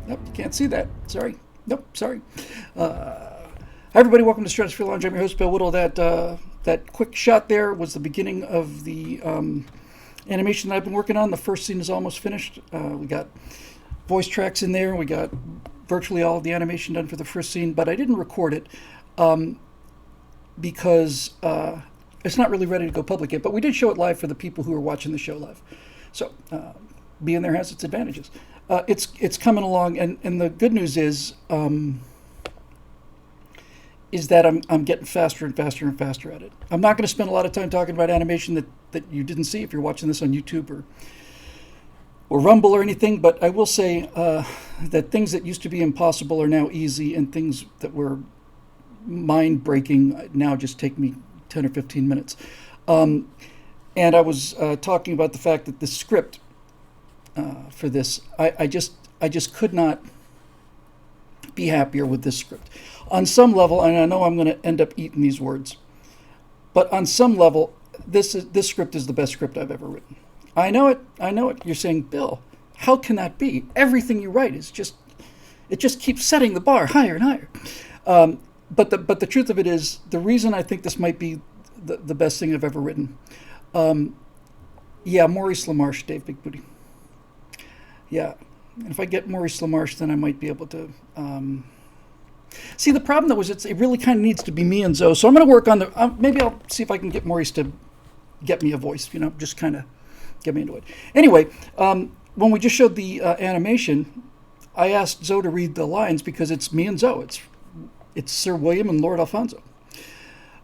Nope, you can't see that. Sorry. Nope, sorry. Hi, everybody. Welcome to Stratosphere Lounge. I'm your host, Bill Whittle. That quick shot there was the beginning of the animation that I've been working on. The first scene is almost finished. We got voice tracks in there. We got virtually all of the animation done for the first scene, but I didn't record it because it's not really ready to go public yet. But we did show it live for the people who are watching the show live. So being there has its advantages. It's coming along, and the good news is that I'm getting faster and faster and faster at it. I'm not going to spend a lot of time talking about animation that you didn't see if you're watching this on YouTube or Rumble or anything, but I will say that things that used to be impossible are now easy, and things that were mind-breaking now just take me 10 or 15 minutes. And I was talking about the fact that the script for this, I just could not be happier with this script. On some level, and I know I'm going to end up eating these words, but on some level, this script is the best script I've ever written. I know it. You're saying, Bill, how can that be? Everything you write is it just keeps setting the bar higher and higher. But the truth of it is, the reason I think this might be the best thing I've ever written, Maurice LaMarche, Dave Big Booty. Yeah, and if I get Maurice LaMarche, then I might be able to. See, the problem though is it really kind of needs to be me and Zoe. So I'm going to work on maybe I'll see if I can get Maurice to get me a voice. Just kind of get me into it. Anyway, when we just showed the animation, I asked Zoe to read the lines because it's me and Zoe. It's Sir William and Lord Alfonso.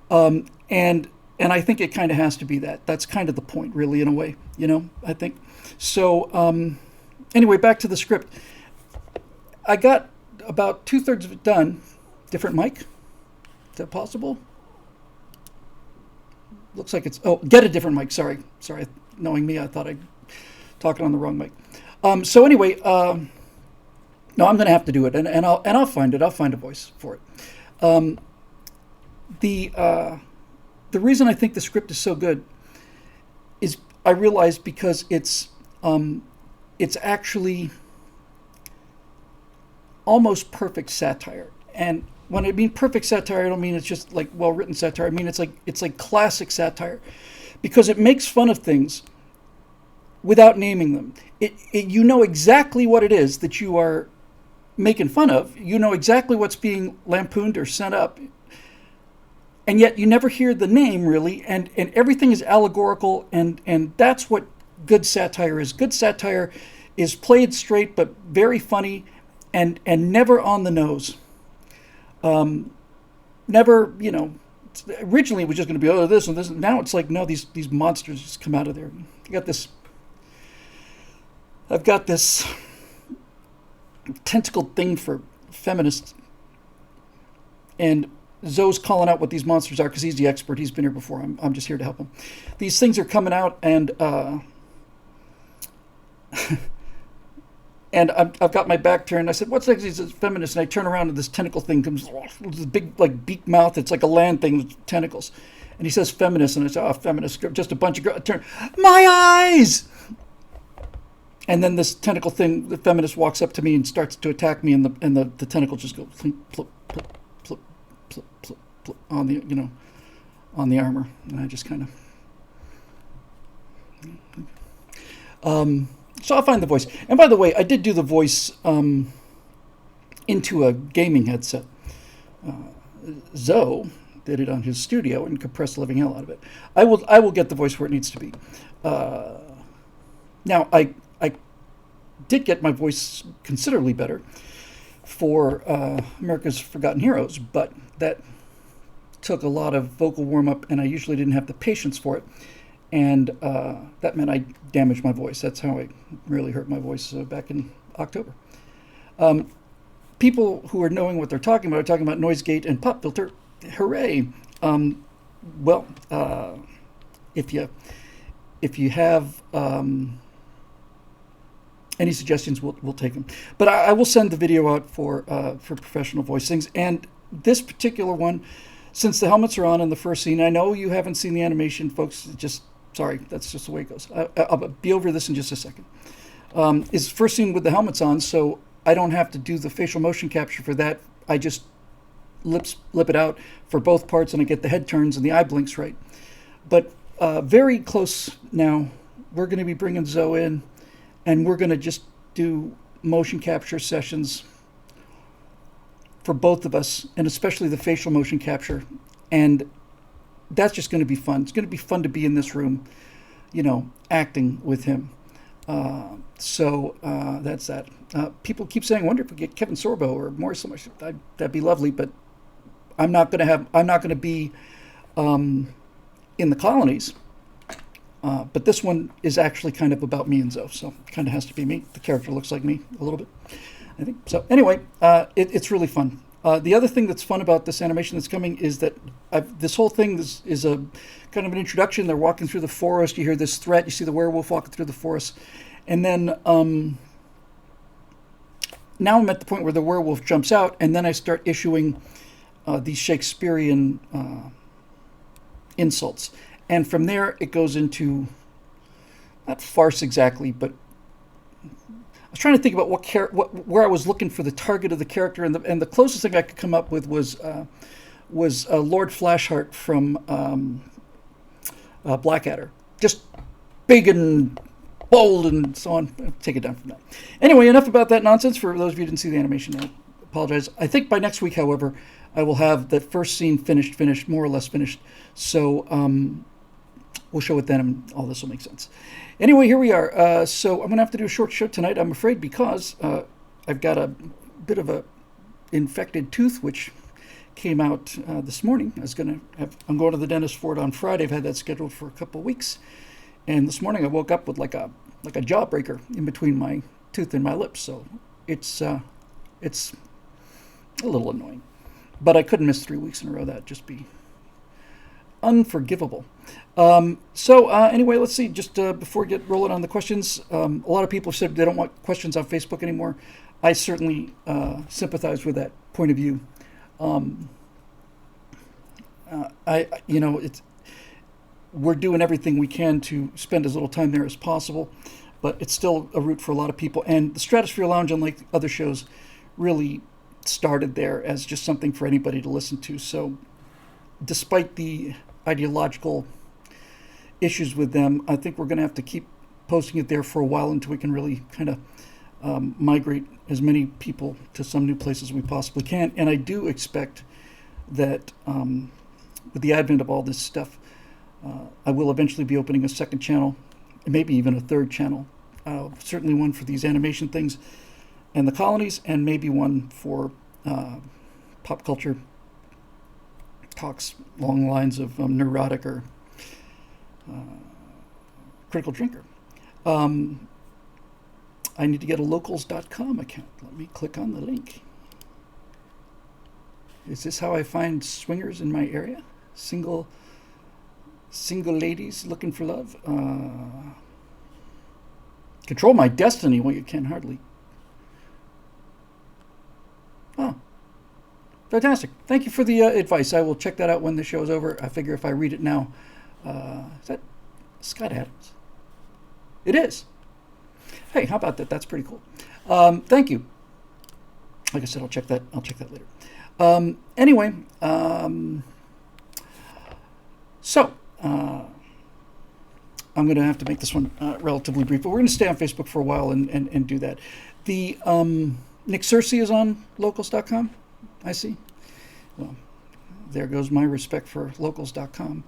And I think it kind of has to be that. That's kind of the point, really, in a way. I think. So anyway, back to the script. I got about 2/3 of it done. Different mic? Is that possible? Looks like it's... Oh, get a different mic. Sorry. Knowing me, I thought I'd talking on the wrong mic. So anyway, no, I'm going to have to do it, and I'll find it. I'll find a voice for it. The reason I think the script is so good is I realize because it's actually almost perfect satire. And when I mean perfect satire, I don't mean it's just like well-written satire. I mean it's like classic satire, because it makes fun of things without naming them. You know exactly what it is that you are making fun of. You know exactly what's being lampooned or sent up, and yet you never hear the name really. And everything is allegorical, and that's what good satire is. Good satire is played straight but very funny, and never on the nose. Never, originally it was just going to be, this and this. Now it's like, no, these monsters just come out of there. I've got this tentacled thing for feminists, and Zoe's calling out what these monsters are because he's the expert. He's been here before. I'm just here to help him. These things are coming out, and and I've got my back turned. I said, what's next? He says, feminist. And I turn around and this tentacle thing comes, this big like beak mouth. It's like a land thing with tentacles. And he says, feminist. And I say, feminist, just a bunch of girls. Turn, my eyes! And then this tentacle thing, the feminist walks up to me and starts to attack me. And the tentacle just goes plip, plip, plip, plip, plip, plip, plip, on the, on the armor. And I just kind of... So I'll find the voice. And by the way, I did do the voice into a gaming headset. Zoe did it on his studio and compressed the living hell out of it. I will get the voice where it needs to be. Now, I did get my voice considerably better for America's Forgotten Heroes, but that took a lot of vocal warm-up, and I usually didn't have the patience for it. And that meant I damaged my voice. That's how I really hurt my voice back in October. People who are knowing what they're talking about are talking about noise gate and pop filter. Hooray! If you have any suggestions, we'll take them. But I will send the video out for professional voice things. And this particular one, since the helmets are on in the first scene, I know you haven't seen the animation, folks. Sorry, that's just the way it goes. I'll be over this in just a second. Is first scene with the helmets on, so I don't have to do the facial motion capture for that. I just lip it out for both parts, and I get the head turns and the eye blinks right. But very close now. We're going to be bringing Zoe in, and we're going to just do motion capture sessions for both of us, and especially the facial motion capture. And that's just going to be fun. It's going to be fun to be in this room, acting with him. So that's that. People keep saying, I wonder if we get Kevin Sorbo or Morris so much. That'd be lovely, but I'm not going to be in the colonies. But this one is actually kind of about me and Zoe, so it kind of has to be me. The character looks like me a little bit, I think. So anyway, it's really fun. The other thing that's fun about this animation that's coming is that this whole thing is a kind of an introduction. They're walking through the forest. You hear this threat. You see the werewolf walking through the forest. And then now I'm at the point where the werewolf jumps out, and then I start issuing these Shakespearean insults. And from there, it goes into, not farce exactly, but I was trying to think about where I was looking for the target of the character, and the closest thing I could come up with was Lord Flashheart from Blackadder. Just big and bold and so on. I'll take it down from that. Anyway, enough about that nonsense. For those of you who didn't see the animation, I apologize. I think by next week, however, I will have the first scene finished, more or less finished. So we'll show it then, and all this will make sense. Anyway, here we are. So I'm going to have to do a short show tonight, I'm afraid, because I've got a bit of a infected tooth, which came out this morning. I'm going to the dentist for it on Friday. I've had that scheduled for a couple of weeks. And this morning I woke up with like a jawbreaker in between my tooth and my lips. So it's a little annoying. But I couldn't miss 3 weeks in a row. That'd just be unforgivable. Anyway, let's see. Just before we get rolling on the questions, a lot of people said they don't want questions on Facebook anymore. I certainly sympathize with that point of view. We're doing everything we can to spend as little time there as possible, but it's still a route for a lot of people. And the Stratosphere Lounge, unlike other shows, really started there as just something for anybody to listen to. So despite the ideological issues with them, I think we're going to have to keep posting it there for a while until we can really kind of migrate as many people to some new places as we possibly can. And I do expect that with the advent of all this stuff, I will eventually be opening a second channel, maybe even a third channel. Certainly one for these animation things and the colonies, and maybe one for pop culture talks along the lines of neurotic or critical drinker. I need to get a locals.com account. Let me click on the link. Is this how I find swingers in my area? Single ladies looking for love? Control my destiny. Well, you can hardly. Oh, fantastic. Thank you for the advice. I will check that out when the show is over. I figure if I read it now, is that Scott Adams? It is. Hey, how about that? That's pretty cool. Thank you. Like I said, I'll check that later. Anyway, so I'm going to have to make this one relatively brief, but we're going to stay on Facebook for a while and do that. The Nick Searcy is on locals.com, I see. Well, there goes my respect for locals.com.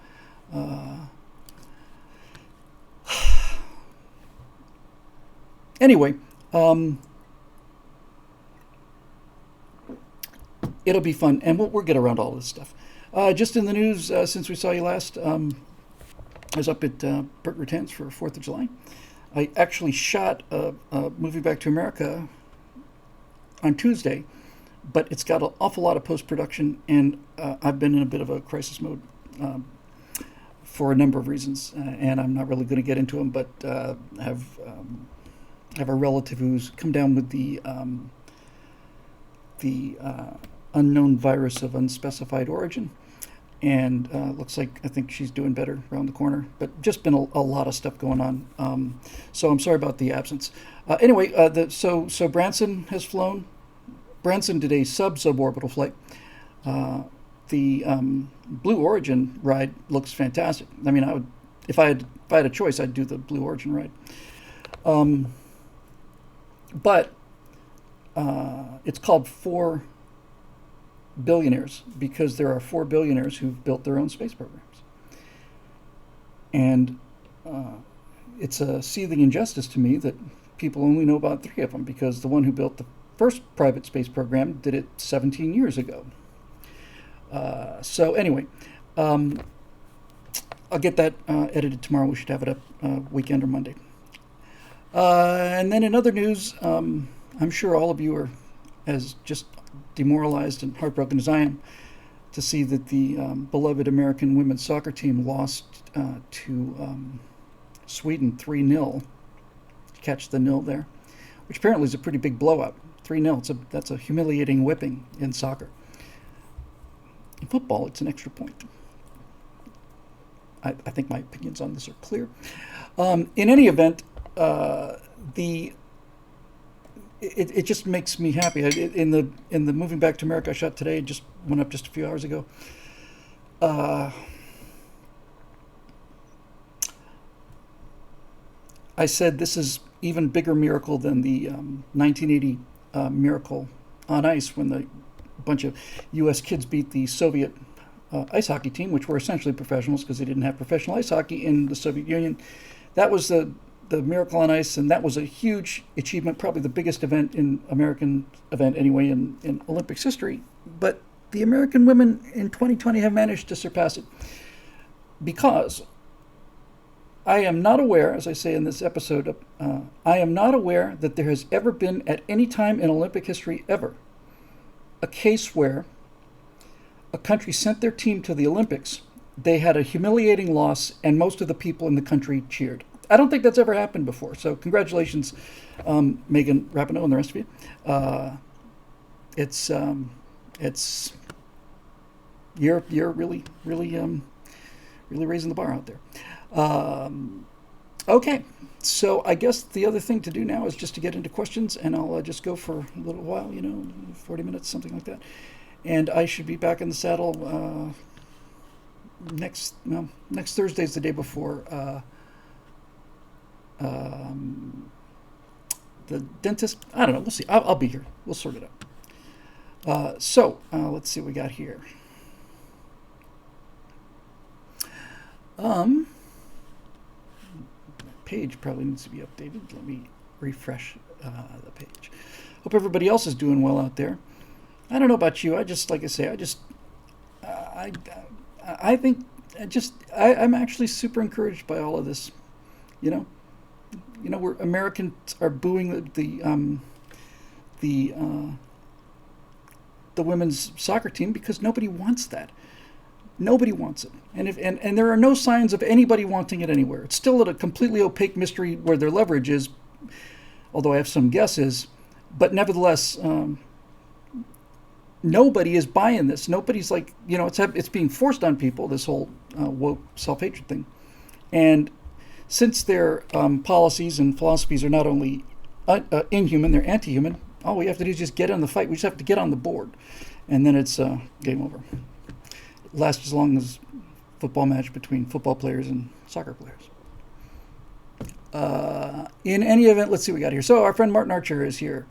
Anyway, it'll be fun, and we'll get around all this stuff. Just in the news, since we saw you last, I was up at Burt Rutan's for 4th of July. I actually shot a movie Back to America on Tuesday, but it's got an awful lot of post-production, and I've been in a bit of a crisis mode for a number of reasons, and I'm not really going to get into them, but have a relative who's come down with the unknown virus of unspecified origin, and looks like I think she's doing better around the corner. But just been a lot of stuff going on. So I'm sorry about the absence. Anyway, so Branson has flown. Branson did a suborbital flight. The Blue Origin ride looks fantastic. I mean, I would, if I had a choice, I'd do the Blue Origin ride. But it's called 4 Billionaires because there are 4 billionaires who've built their own space programs. And it's a seething injustice to me that people only know about 3 of them, because the one who built the first private space program did it 17 years ago. So anyway, I'll get that edited tomorrow. We should have it up weekend or Monday. And then in other news, I'm sure all of you are as just demoralized and heartbroken as I am to see that the beloved American women's soccer team lost to Sweden 3-0. Catch the nil there, which apparently is a pretty big blowout. 3-0. That's a humiliating whipping in soccer. In football, it's an extra point. I think my opinions on this are clear. In any event, it just makes me happy. In the Moving Back to America I shot today, just went up just a few hours ago. I said this is even bigger miracle than the 1980 miracle on ice when the bunch of U.S. kids beat the Soviet ice hockey team, which were essentially professionals because they didn't have professional ice hockey in the Soviet Union. That was the miracle on ice, and that was a huge achievement, probably the biggest event in American event anyway in Olympics history. But the American women in 2020 have managed to surpass it, because I am not aware, as I say in this episode, I am not aware that there has ever been at any time in Olympic history ever a case where a country sent their team to the Olympics, they had a humiliating loss, and most of the people in the country cheered. I don't think that's ever happened before. So congratulations, Megan Rapinoe and the rest of you. It's you're really raising the bar out there. Okay, so I guess the other thing to do now is just to get into questions, and I'll just go for a little while, 40 minutes, something like that. And I should be back in the saddle next Thursday is the day before the dentist. I don't know. We'll see. I'll be here. We'll sort it out. So let's see what we got here. Page probably needs to be updated. Let me refresh the page. Hope everybody else is doing well out there. I don't know about you. I think I'm actually super encouraged by all of this. Where Americans are booing the women's soccer team because nobody wants that. Nobody wants it, and there are no signs of anybody wanting it anywhere. It's still a completely opaque mystery where their leverage is, although I have some guesses. But nevertheless, nobody is buying this. Nobody's like, it's being forced on people, this whole woke self-hatred thing. And since their policies and philosophies are not only inhuman, they're anti-human, all we have to do is just get in the fight. We just have to get on the board. And then it's game over. It lasts as long as a football match between football players and soccer players. In any event, let's see what we got here. So our friend Martin Archer is here.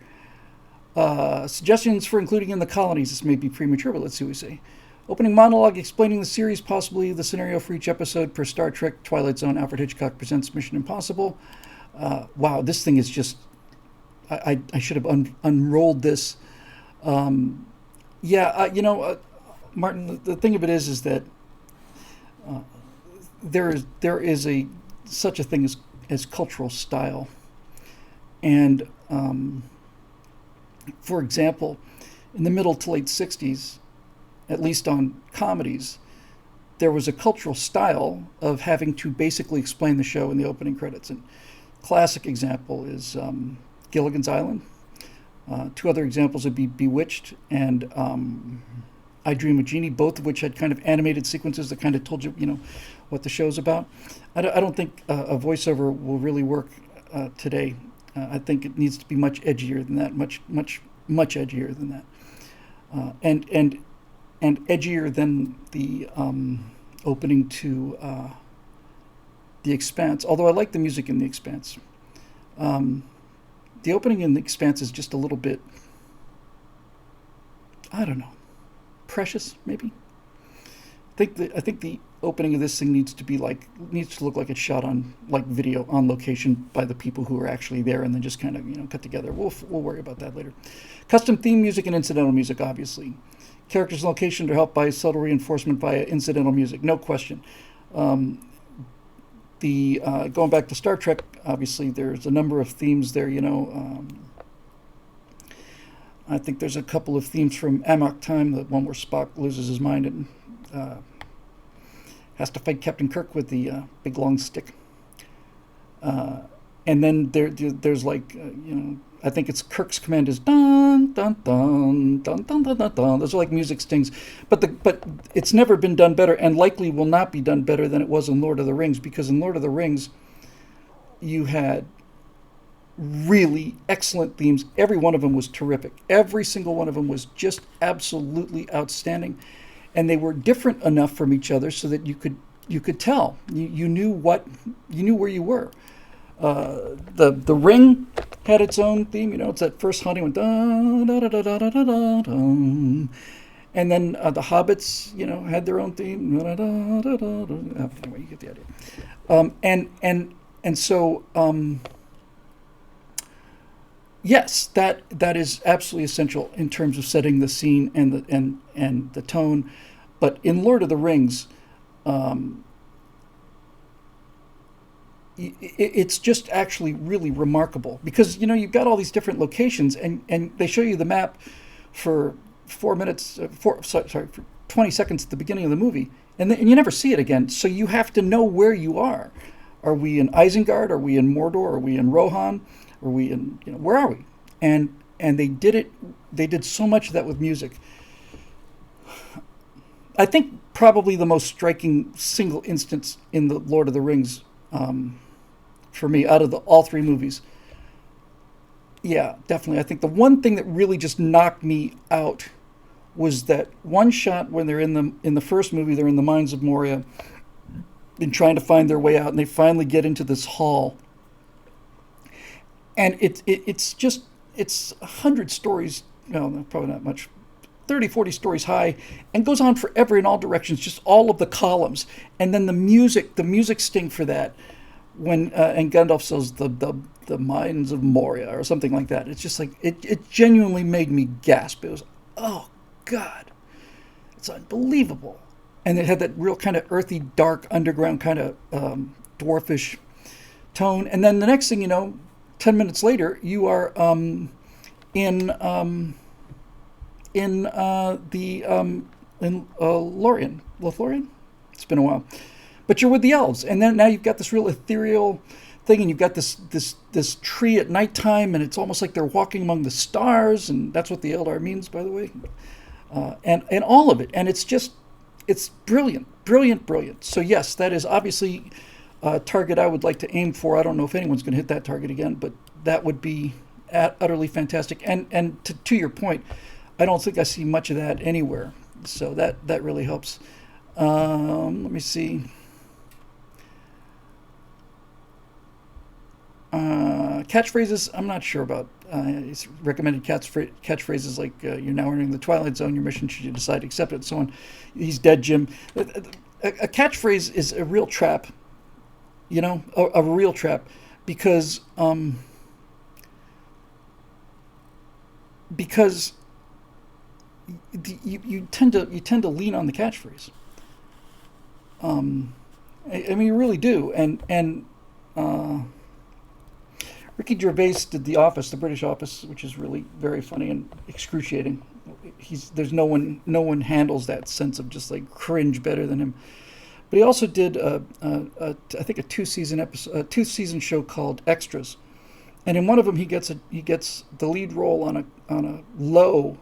Suggestions for including in the colonies. This may be premature, but let's see what we say. Opening monologue explaining the series, possibly the scenario for each episode per Star Trek, Twilight Zone, Alfred Hitchcock Presents Mission Impossible. Wow, this thing is just... I should have unrolled this. Martin, the thing of it is that there is such a thing as cultural style. And for example, in the middle to late 60s, at least on comedies, there was a cultural style of having to basically explain the show in the opening credits. And classic example is Gilligan's Island. Two other examples would be Bewitched and I Dream of Jeannie, both of which had kind of animated sequences that kind of told you, what the show's about. I don't think a voiceover will really work today. I think it needs to be much edgier than that, much edgier than that, and edgier than the opening to The Expanse. Although I like the music in The Expanse, the opening in The Expanse is just a little bit, I don't know, precious maybe. I think the opening of this thing needs to look like it's shot on like video on location by the people who are actually there, and then just kind of cut together. We'll worry about that later. Custom theme music and incidental music, obviously. Characters and location are helped by subtle reinforcement via incidental music, no question. Going back to Star Trek, obviously there's a number of themes there. I think there's a couple of themes from Amok Time, the one where Spock loses his mind and has to fight Captain Kirk with the big long stick. And then there's like, I think it's Kirk's command is dun dun dun dun dun dun dun dun. Those are like music stings, but it's never been done better, and likely will not be done better than it was in Lord of the Rings, because in Lord of the Rings, you had really excellent themes. Every one of them was terrific. Every single one of them was just absolutely outstanding, and they were different enough from each other so that you could tell. You knew where you were. The Ring had its own theme. It's that first hunting one, da da da da da da da da, and then the Hobbits, had their own theme. Da, da, da, da, da. Anyway, you get the idea. And so. Yes, that is absolutely essential in terms of setting the scene and the tone, but in Lord of the Rings, it's just actually really remarkable, because you've got all these different locations, and they show you the map for 4 minutes, for 20 seconds at the beginning of the movie, and you never see it again. So you have to know where you are. Are we in Isengard? Are we in Mordor? Are we in Rohan? Are we in, where are we? And they did it. They did so much of that with music. I think probably the most striking single instance in the Lord of the Rings, for me, out of all three movies. Yeah, definitely. I think the one thing that really just knocked me out was that one shot when they're in the first movie, they're in the mines of Moria and trying to find their way out, and they finally get into this hall. And it's 100 stories, no, probably not much, 30, 40 stories high, and goes on forever in all directions, just all of the columns. And then the music sting for that, when and Gandalf says the mines of Moria or something like that. It's just like, it genuinely made me gasp. It was, oh God, it's unbelievable. And it had that real kind of earthy, dark, underground kind of dwarfish tone. And then the next thing you know, 10 minutes later, you are in Lothlorien. It's been a while, but you're with the elves, and then now you've got this real ethereal thing, and you've got this tree at nighttime, and it's almost like they're walking among the stars, and that's what the Eldar means, by the way, and all of it, and it's brilliant. So yes, that is obviously a target I would like to aim for. I don't know if anyone's going to hit that target again, but that would be utterly fantastic. And to your point, I don't think I see much of that anywhere. So that really helps. Let me see. Catchphrases, I'm not sure about. It's recommended catchphrases like, you're now entering the Twilight Zone, your mission should you decide to accept it, and so on. He's dead, Jim. A catchphrase is a real trap, a real trap, because you tend to lean on the catchphrase. I mean, you really do, and Ricky Gervais did The Office, the British Office, which is really very funny and excruciating. There's no one handles that sense of just like cringe better than him. But he also did I think a two season show called Extras, and in one of them he gets the lead role on a low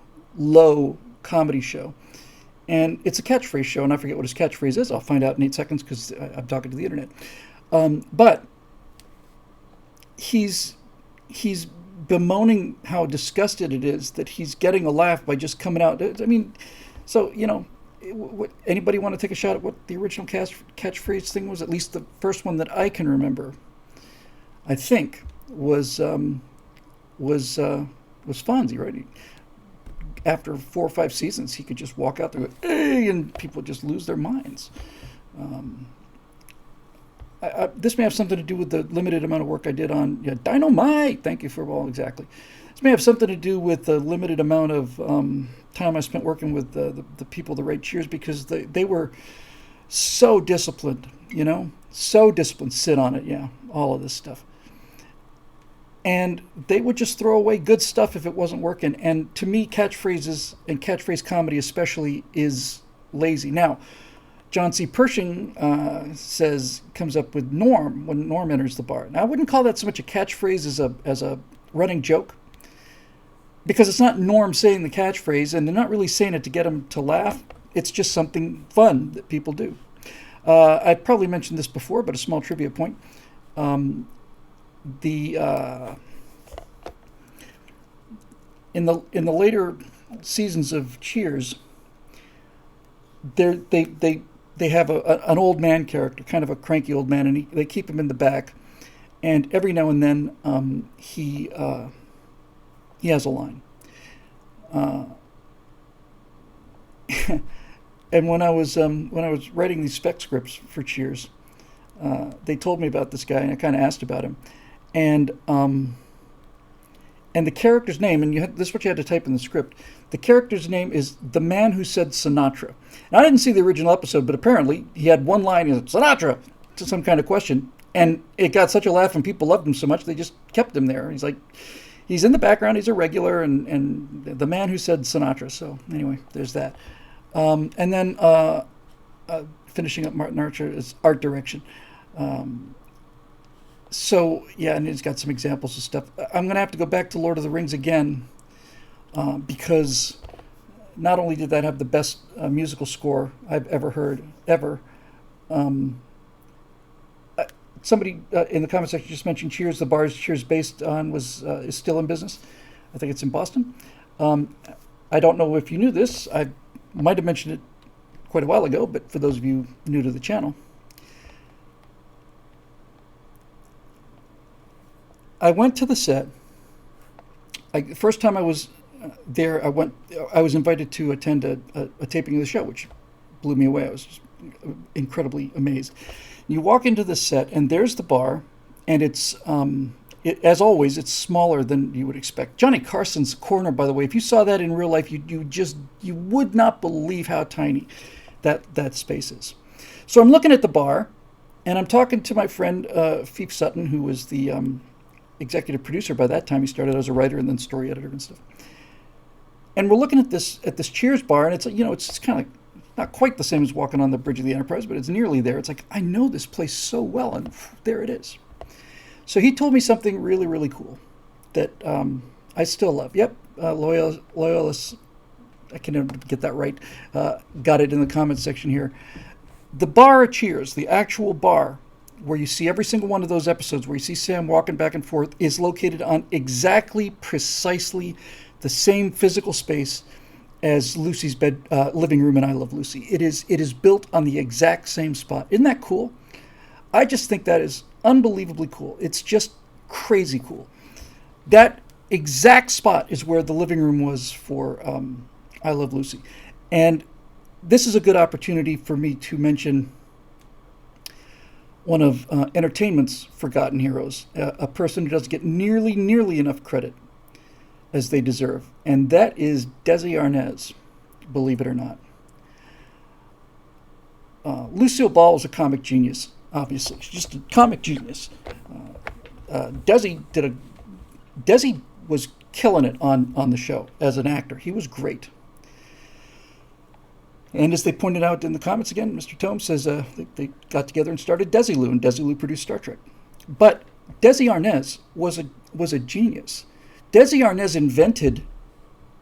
comedy show, And it's a catchphrase show, and I forget what his catchphrase is. I'll find out in 8 seconds because I'm talking to the internet. But he's bemoaning how disgusted it is that he's getting a laugh by just coming out. I mean, so, anybody want to take a shot at what the original catchphrase thing was? At least the first one that I can remember, I think, was Fonzie, right? After 4 or 5 seasons, he could just walk out there with, hey, and people just lose their minds. This may have something to do with the limited amount of work I did on Dynamite. Thank you for all, exactly. This may have something to do with the limited amount of time I spent working with the people that write Cheers, because they were so disciplined, so disciplined. Sit on it, all of this stuff. And they would just throw away good stuff if it wasn't working. And to me, catchphrases and catchphrase comedy especially is lazy. Now, John C. Pershing comes up with Norm when Norm enters the bar. Now, I wouldn't call that so much a catchphrase as a running joke, because it's not Norm saying the catchphrase, and they're not really saying it to get him to laugh. It's just something fun that people do. I probably mentioned this before, but a small trivia point. In the later seasons of Cheers, they have an old man character, kind of a cranky old man, and they keep him in the back, and every now and then he has a line. And when I was writing these spec scripts for Cheers, they told me about this guy, and I kind of asked about him. And the character's name, and this is what you had to type in the script. The character's name is the man who said Sinatra. Now, I didn't see the original episode, but apparently he had one line, he said, Sinatra, to some kind of question. And it got such a laugh, and people loved him so much, they just kept him there. He's in the background, he's a regular, and the man who said Sinatra. So anyway, there's that. And then finishing up Martin Archer is art direction. So, and he's got some examples of stuff. I'm going to have to go back to Lord of the Rings again, because not only did that have the best musical score I've ever heard, ever. Somebody in the comment section just mentioned Cheers. The bar Cheers based on is still in business. I think it's in Boston. I don't know if you knew this. I might have mentioned it quite a while ago, but for those of you new to the channel, I went to the set. The first time I was there, I was invited to attend a taping of the show, which blew me away. I was just incredibly amazed. You walk into the set, and there's the bar, and it's, as always, it's smaller than you would expect. Johnny Carson's corner, by the way, if you saw that in real life, you would not believe how tiny that space is. So I'm looking at the bar, and I'm talking to my friend Fief Sutton, who was the executive producer by that time. He started as a writer and then story editor and stuff. And we're looking at this Cheers bar, and it's kind of not quite the same as walking on the bridge of the Enterprise, but it's nearly there. It's like, I know this place so well, and there it is. So he told me something really, really cool that I still love. Yep, Loyalist, I can never get that right, got it in the comments section here. The bar at Cheers, the actual bar, where you see every single one of those episodes, where you see Sam walking back and forth, is located on precisely the same physical space as Lucy's living room in I Love Lucy. It is built on the exact same spot. Isn't that cool? I just think that is unbelievably cool. It's just crazy cool. That exact spot is where the living room was for I Love Lucy. And this is a good opportunity for me to mention one of entertainment's forgotten heroes, a person who doesn't get nearly enough credit as they deserve, and that is Desi Arnaz, believe it or not. Lucille Ball was a comic genius, obviously. She's just a comic genius. Desi was killing it on the show as an actor. He was great. And as they pointed out in the comments again, Mr. Tome says they got together and started Desilu, and Desilu produced Star Trek. But Desi Arnaz was a genius. Desi Arnaz invented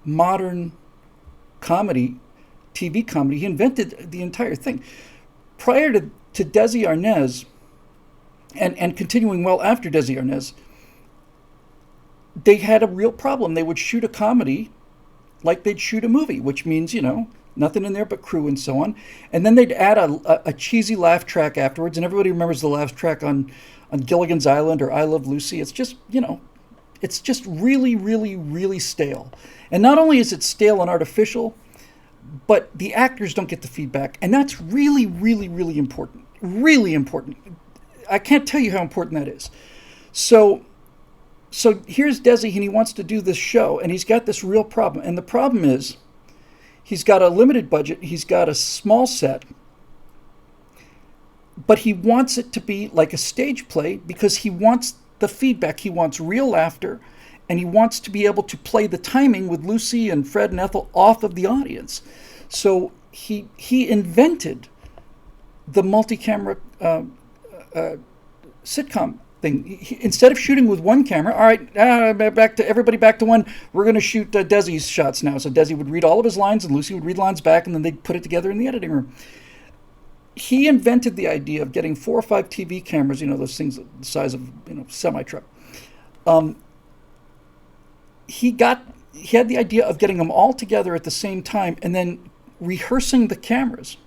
modern comedy TV comedy. He invented the entire thing. Prior to Desi Arnaz, and continuing well after Desi Arnaz, they had a real problem. They would shoot a comedy like they'd shoot a movie, which means, nothing in there but crew and so on. And then they'd add a cheesy laugh track afterwards, and everybody remembers the laugh track on Gilligan's Island or I Love Lucy. It's just, it's just really, really, really stale. And not only is it stale and artificial, but the actors don't get the feedback. And that's really, really, really important. Really important. I can't tell you how important that is. So here's Desi, and he wants to do this show, and he's got this real problem. And the problem is, he's got a limited budget, he's got a small set, but he wants it to be like a stage play because he wants the feedback. He wants real laughter, and he wants to be able to play the timing with Lucy and Fred and Ethel off of the audience. So he invented the multi-camera sitcom thing. Instead of shooting with one camera, all right, back to one. We're going to shoot Desi's shots now. So Desi would read all of his lines, and Lucy would read lines back, and then they'd put it together in the editing room. He invented the idea of getting 4 or 5 TV cameras, those things the size of semi-truck. He had the idea of getting them all together at the same time and then rehearsing the cameras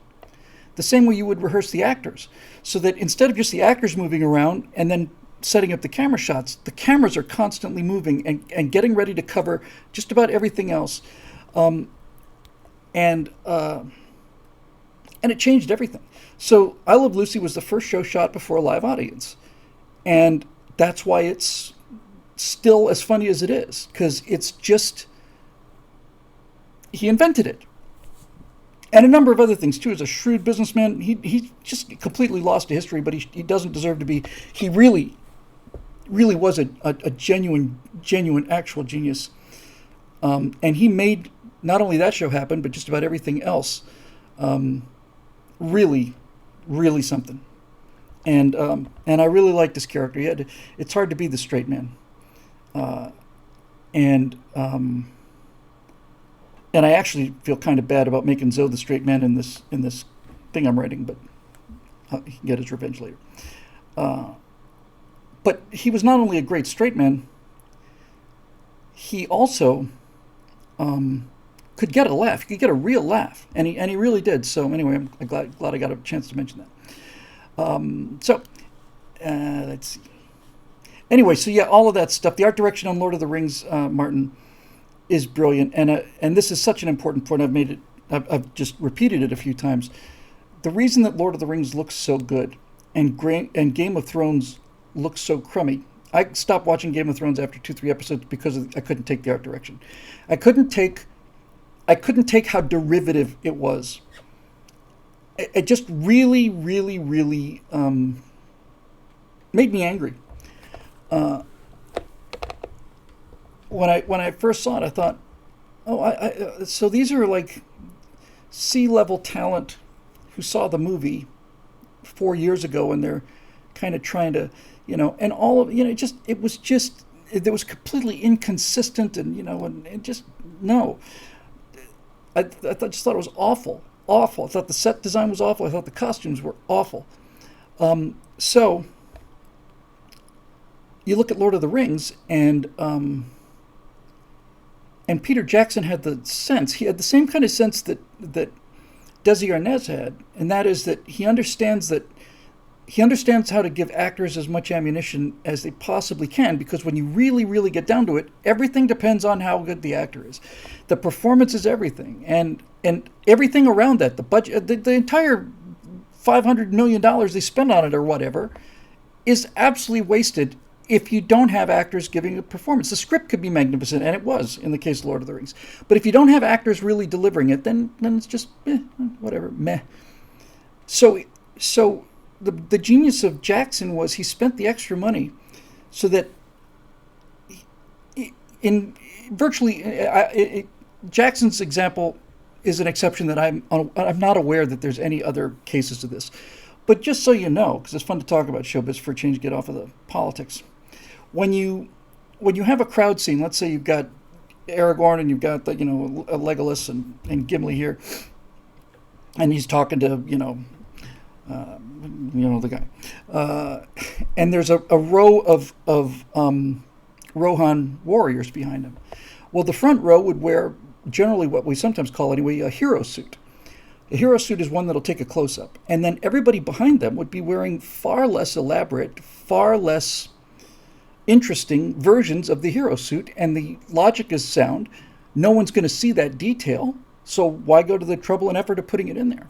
the same way you would rehearse the actors, so that instead of just the actors moving around and then setting up the camera shots, the cameras are constantly moving and getting ready to cover just about everything else. And it changed everything. So I Love Lucy was the first show shot before a live audience. And that's why it's still as funny as it is, because it's just, he invented it. And a number of other things, too. As a shrewd businessman, he just completely lost to history, but he doesn't deserve to be. He really was a genuine, actual genius. And he made not only that show happen, but just about everything else really, really something. And I really like this character. It's hard to be the straight man. And I actually feel kind of bad about making Zoe the straight man in this thing I'm writing, but he can get his revenge later. But he was not only a great straight man, he also could get a laugh. He could get a real laugh, and he really did. So anyway, I'm glad I got a chance to mention that. Let's see. Anyway, so yeah, all of that stuff. The art direction on Lord of the Rings, Martin, is brilliant, and this is such an important point. I've just repeated it a few times. The reason that Lord of the Rings looks so good and Game of Thrones looks so crummy. I stopped watching Game of Thrones after 2-3 episodes because I couldn't take the art direction. I couldn't take how derivative it was. It just really, really, really made me angry. When I first saw it, I thought, so these are like C-level talent who saw the movie 4 years ago, and they're kind of trying to, and all of, it was completely inconsistent, and and it just, no. I just thought it was awful. I thought the set design was awful. I thought the costumes were awful. So you look at Lord of the Rings, and Peter Jackson had the sense. He had the same kind of sense that Desi Arnaz had, and that is that he understands how to give actors as much ammunition as they possibly can, because when you really, really get down to it, everything depends on how good the actor is. The performance is everything, and everything around that, the budget, the entire $500 million they spend on it or whatever, is absolutely wasted if you don't have actors giving a performance. The script could be magnificent, and it was in the case of Lord of the Rings. But if you don't have actors really delivering it, then it's just whatever, meh. So the genius of Jackson was he spent the extra money so that in virtually Jackson's example is an exception that I'm not aware that there's any other cases to this. But just so you know, because it's fun to talk about showbiz for a change, get off of the politics. When you have a crowd scene, let's say you've got Aragorn and you've got a Legolas and Gimli here, and he's talking to the guy, and there's a row of Rohan warriors behind him. Well, the front row would wear generally what we sometimes call anyway a hero suit. A hero suit is one that'll take a close up, and then everybody behind them would be wearing far less elaborate, far less interesting versions of the hero suit, and the logic is sound. No one's going to see that detail, so why go to the trouble and effort of putting it in there?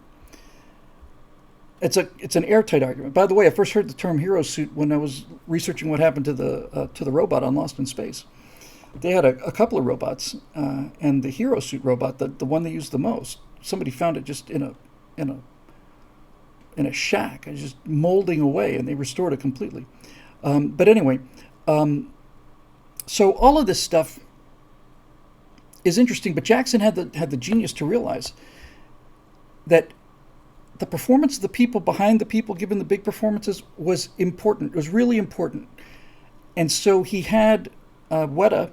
It's an airtight argument. By the way, I first heard the term hero suit when I was researching what happened to the robot on Lost in Space. They had a couple of robots, and the hero suit robot, the one they used the most, somebody found it just in a shack, and just molding away, and they restored it completely. But anyway, so all of this stuff is interesting. But Jackson had the genius to realize that the performance of the people behind the people giving the big performances was important. It was really important. And so he had Weta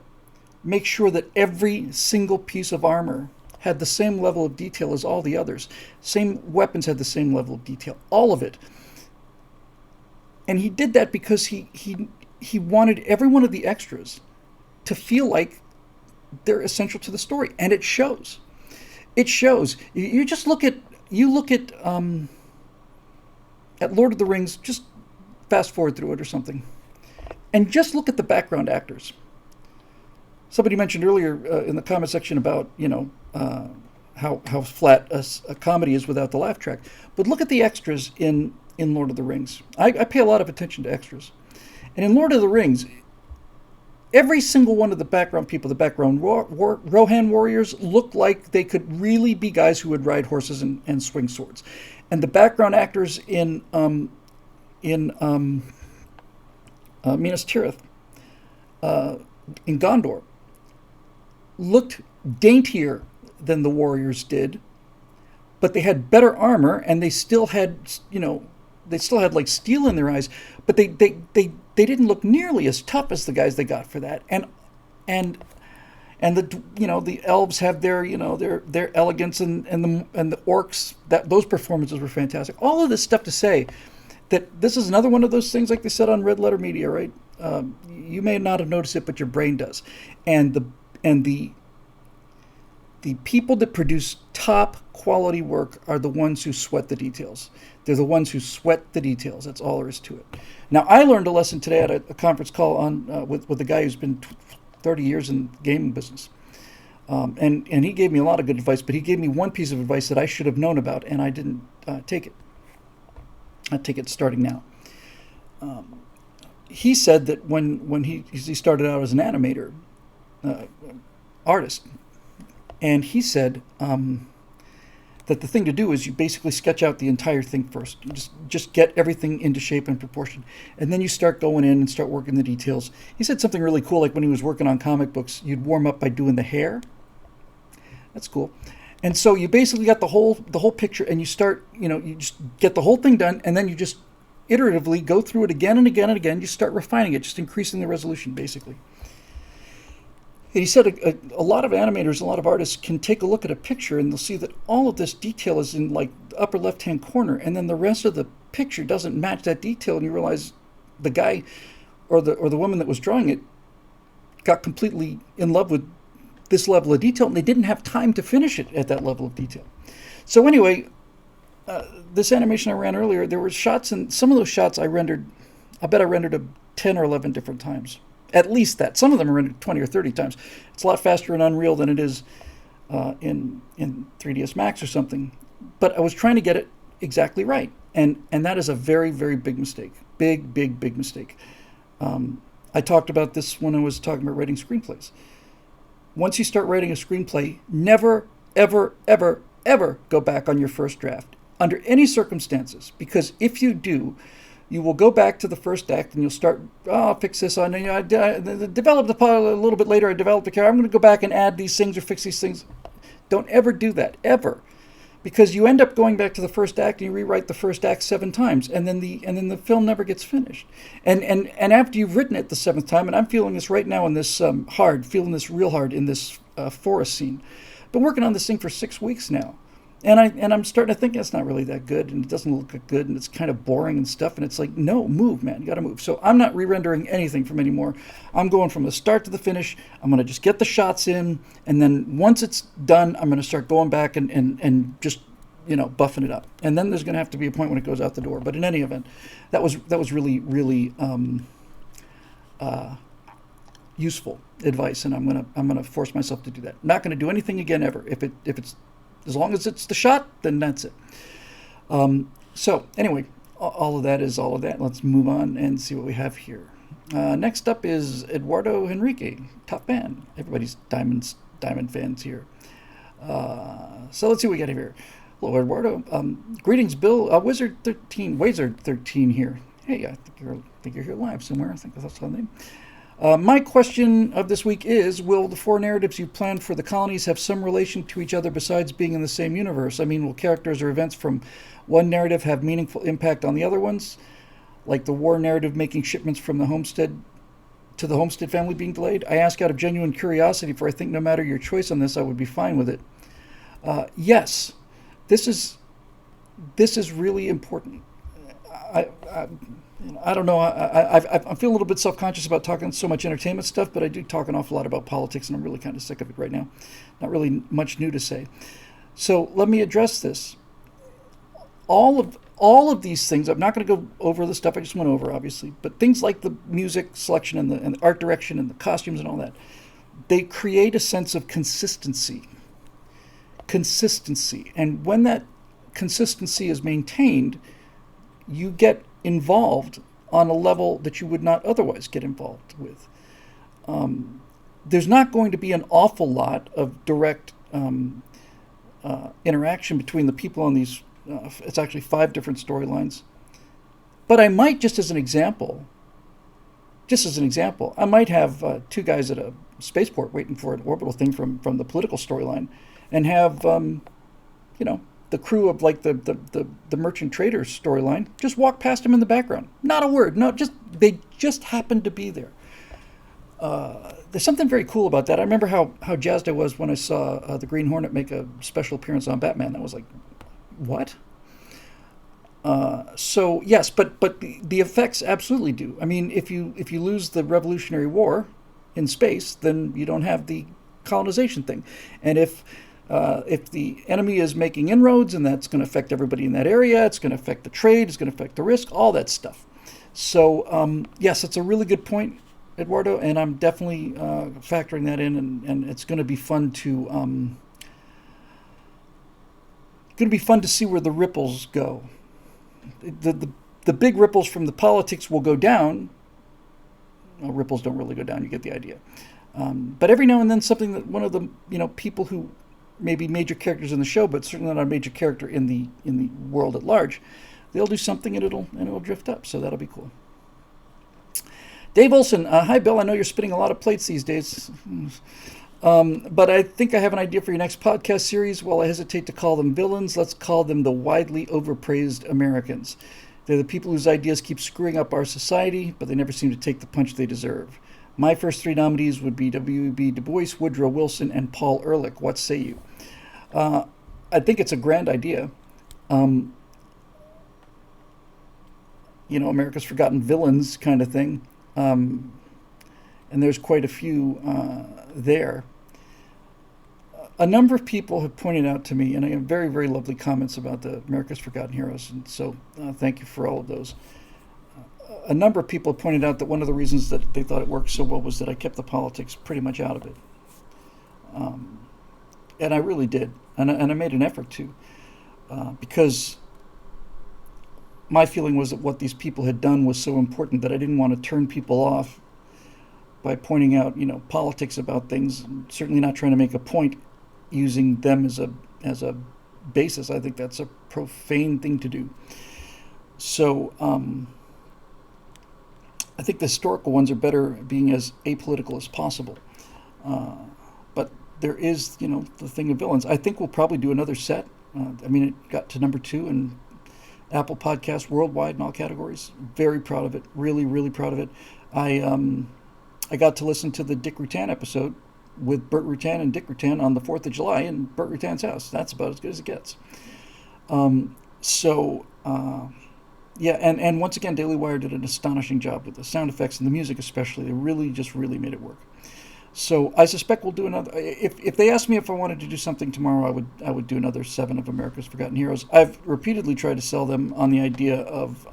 make sure that every single piece of armor had the same level of detail as all the others. Same weapons had the same level of detail. All of it. And he did that because he wanted every one of the extras to feel like they're essential to the story. And it shows. It shows. You just look at Lord of the Rings, just fast forward through it or something, and just look at the background actors. Somebody mentioned earlier in the comment section about how flat a comedy is without the laugh track. But look at the extras in Lord of the Rings. I pay a lot of attention to extras, and in Lord of the Rings, every single one of the background people, the background Rohan warriors, looked like they could really be guys who would ride horses and swing swords. And the background actors in Minas Tirith, in Gondor, looked daintier than the warriors did, but they had better armor, and they still had like steel in their eyes, but they didn't look nearly as tough as the guys they got for that. And the elves have their elegance, and the orcs, that those performances were fantastic. All of this stuff to say that this is another one of those things, like they said on Red Letter Media, right? You may not have noticed it, but your brain does. And the people that produce top quality work are the ones who sweat the details. They're the ones who sweat the details. That's all there is to it. Now, I learned a lesson today at a conference call on with a guy who's been 30 years in the gaming business. And he gave me a lot of good advice, but he gave me one piece of advice that I should have known about, and I didn't take it. I take it starting now. He said that when he started out as an animator, artist, and he said that the thing to do is you basically sketch out the entire thing first. You just get everything into shape and proportion, and then you start going in and start working the details. He said something really cool, like when he was working on comic books, you'd warm up by doing the hair. That's cool. And so you basically got the whole picture, and you start, you just get the whole thing done, and then you just iteratively go through it again and again and again. You start refining it, just increasing the resolution, basically. And he said a lot of animators, a lot of artists can take a look at a picture and they'll see that all of this detail is in like the upper left-hand corner, and then the rest of the picture doesn't match that detail, and you realize the guy or the woman that was drawing it got completely in love with this level of detail, and they didn't have time to finish it at that level of detail. So anyway, this animation I ran earlier, there were shots, and some of those shots I bet I rendered them 10 or 11 different times. At least that. Some of them are rendered 20 or 30 times. It's a lot faster in Unreal than it is in 3ds Max or something. But I was trying to get it exactly right. And that is a very, very big mistake. Big, big, big mistake. I talked about this when I was talking about writing screenplays. Once you start writing a screenplay, never, ever, ever, ever go back on your first draft under any circumstances. Because if you do, you will go back to the first act and you'll start, I'll fix this on. I developed the pilot a little bit later. I developed a character. I'm going to go back and add these things or fix these things. Don't ever do that, ever. Because you end up going back to the first act and you rewrite the first act 7 times, and then the film never gets finished. And after you've written it the 7th time, and I'm feeling this right now in this feeling this real hard in this forest scene. Been working on this thing for 6 weeks now. And I'm starting to think that's not really that good, and it doesn't look good, and it's kind of boring and stuff. And it's like, no, move, man, you got to move. So I'm not re-rendering anything from anymore. I'm going from the start to the finish. I'm going to just get the shots in, and then once it's done, I'm going to start going back and just buffing it up. And then there's going to have to be a point when it goes out the door. But in any event, that was really really useful advice, and I'm gonna force myself to do that. I'm not going to do anything again ever. If it's as long as it's the shot, then that's it. So anyway, all of that is all of that. Let's move on and see what we have here. Next up is Eduardo Henrique, top fan. Everybody's diamond fans here. So let's see what we got here. Hello, Eduardo. Greetings, Bill. Wizard13 here. Hey, I think you're here live somewhere. I think that's the name. My question of this week is, will the four narratives you planned for the colonies have some relation to each other besides being in the same universe? I mean, will characters or events from one narrative have meaningful impact on the other ones? Like the war narrative making shipments from the homestead to the Homestead family being delayed? I ask out of genuine curiosity, for I think no matter your choice on this, I would be fine with it. Yes, this is really important. I don't know. I feel a little bit self-conscious about talking so much entertainment stuff, but I do talk an awful lot about politics, and I'm really kind of sick of it right now. Not really much new to say. So let me address this. All of these things, I'm not going to go over the stuff I just went over, obviously, but things like the music selection and the art direction and the costumes and all that, they create a sense of consistency. And when that consistency is maintained, you get involved on a level that you would not otherwise get involved with. There's not going to be an awful lot of direct interaction between the people on these. It's actually 5 different storylines. But I might, just as an example, I might have 2 guys at a spaceport waiting for an orbital thing from the political storyline, and have the crew of like the merchant traders storyline just walk past him in the background. Not a word. No, they just happened to be there. There's something very cool about that. I remember how jazzed I was when I saw the Green Hornet make a special appearance on Batman. That was like, what? So yes, but the effects absolutely do. I mean, if you lose the Revolutionary War in space, then you don't have the colonization thing. And if the enemy is making inroads, and that's going to affect everybody in that area, it's going to affect the trade, it's going to affect the risk, all that stuff. So yes, it's a really good point, Eduardo, and I'm definitely factoring that in, and it's going to be fun to see where the ripples go. The big ripples from the politics will go down. Well, ripples don't really go down. You get the idea. But every now and then, something that one of the people who may be major characters in the show, but certainly not a major character in the world at large, they'll do something and it'll drift up. So that'll be cool. Dave Olson, hi Bill. I know you're spinning a lot of plates these days. But I think I have an idea for your next podcast series. While I hesitate to call them villains, let's call them the widely overpraised Americans. They're the people whose ideas keep screwing up our society, but they never seem to take the punch they deserve. My first 3 nominees would be W.E.B. Du Bois, Woodrow Wilson, and Paul Ehrlich. What say you? I think it's a grand idea. America's Forgotten Villains kind of thing. And there's quite a few there. A number of people have pointed out to me, and I have very, very lovely comments about the America's Forgotten Heroes, and so thank you for all of those. A number of people have pointed out that one of the reasons that they thought it worked so well was that I kept the politics pretty much out of it. And I really did, and I made an effort to, because my feeling was that what these people had done was so important that I didn't want to turn people off by pointing out, politics about things, and certainly not trying to make a point using them as a basis. I think that's a profane thing to do. So I think the historical ones are better being as apolitical as possible. But there is, the thing of villains. I think we'll probably do another set. It got to number 2 in Apple Podcasts worldwide in all categories. Very proud of it. Really, really proud of it. I got to listen to the Dick Rutan episode with Burt Rutan and Dick Rutan on the 4th of July in Burt Rutan's house. That's about as good as it gets. So, yeah, and once again, Daily Wire did an astonishing job with the sound effects and the music especially. They really made it work. So I suspect we'll do another. If they asked me if I wanted to do something tomorrow, I would do another 7 of America's Forgotten Heroes. I've repeatedly tried to sell them on the idea of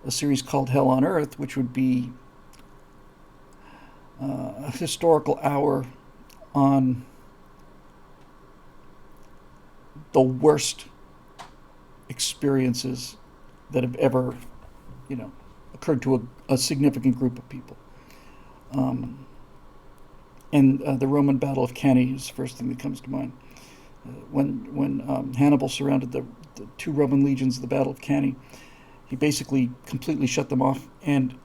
a series called Hell on Earth, which would be a historical hour on the worst experiences that have ever, occurred to a significant group of people. And the Roman Battle of Cannae is the first thing that comes to mind. When Hannibal surrounded the 2 Roman legions of the Battle of Cannae, he basically completely shut them off. And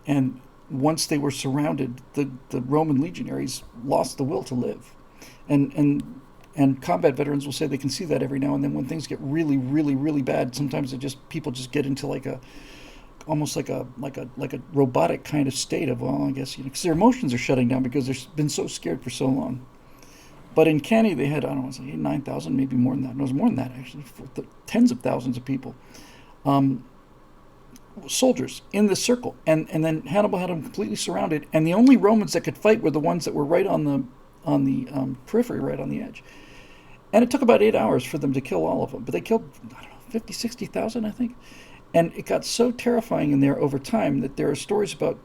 once they were surrounded, the Roman legionaries lost the will to live. And combat veterans will say they can see that every now and then when things get really bad. Sometimes people just get into almost like a robotic kind of state of, well, I guess, because their emotions are shutting down because they've been so scared for so long. But in Cannae, they had, I don't know, 9,000, maybe more than that. No, it was more than that, actually, tens of thousands of people. Soldiers in the circle. And then Hannibal had them completely surrounded. And the only Romans that could fight were the ones that were right on the periphery, right on the edge. And it took about 8 hours for them to kill all of them. But they killed, I don't know, 50, 60,000, I think. And it got so terrifying in there over time that there are stories about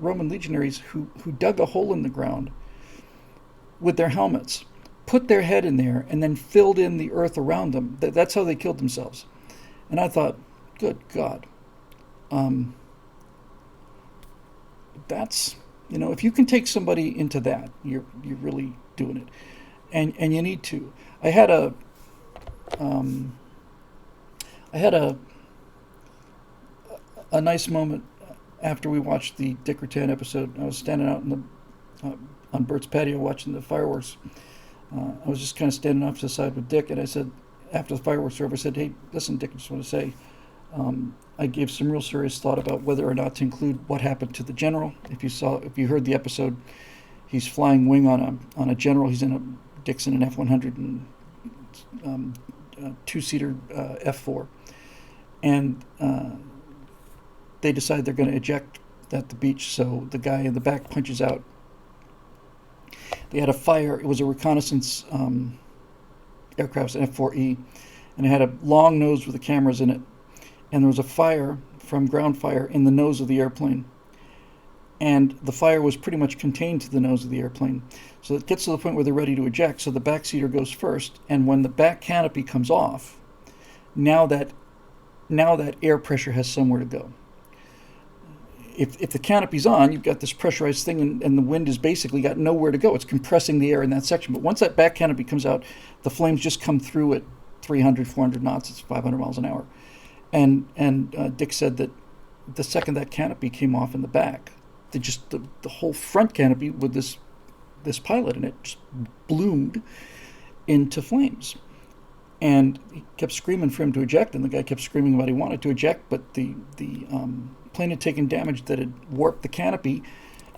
Roman legionaries who dug a hole in the ground with their helmets, put their head in there, and then filled in the earth around them. That's how they killed themselves. And I thought, good God. That's, if you can take somebody into that, you're really doing it. And you need to. I had a nice moment after we watched the Dick Rutan episode. I was standing out on Bert's patio watching the fireworks. I was just kind of standing off to the side with Dick, and I said, after the fireworks were over, I said, "Hey, listen, Dick, I just want to say, I gave some real serious thought about whether or not to include what happened to the general. If you heard the episode, he's flying wing on a general. He's Dick's in an F-100 and 2-seater F-4, and they decide they're going to eject at the beach. So the guy in the back punches out. They had a fire. It was a reconnaissance aircraft, an F-4E, and it had a long nose with the cameras in it. And there was a fire from ground fire in the nose of the airplane. And the fire was pretty much contained to the nose of the airplane. So it gets to the point where they're ready to eject. So the backseater goes first. And when the back canopy comes off, now that air pressure has somewhere to go. If the canopy's on, you've got this pressurized thing, and the wind has basically got nowhere to go. It's compressing the air in that section. But once that back canopy comes out, the flames just come through at 300, 400 knots. It's 500 miles an hour. And Dick said that the second that canopy came off in the back, the whole front canopy with this pilot in it just bloomed into flames. And he kept screaming for him to eject, and the guy kept screaming about he wanted to eject, but the plane had taken damage that had warped the canopy,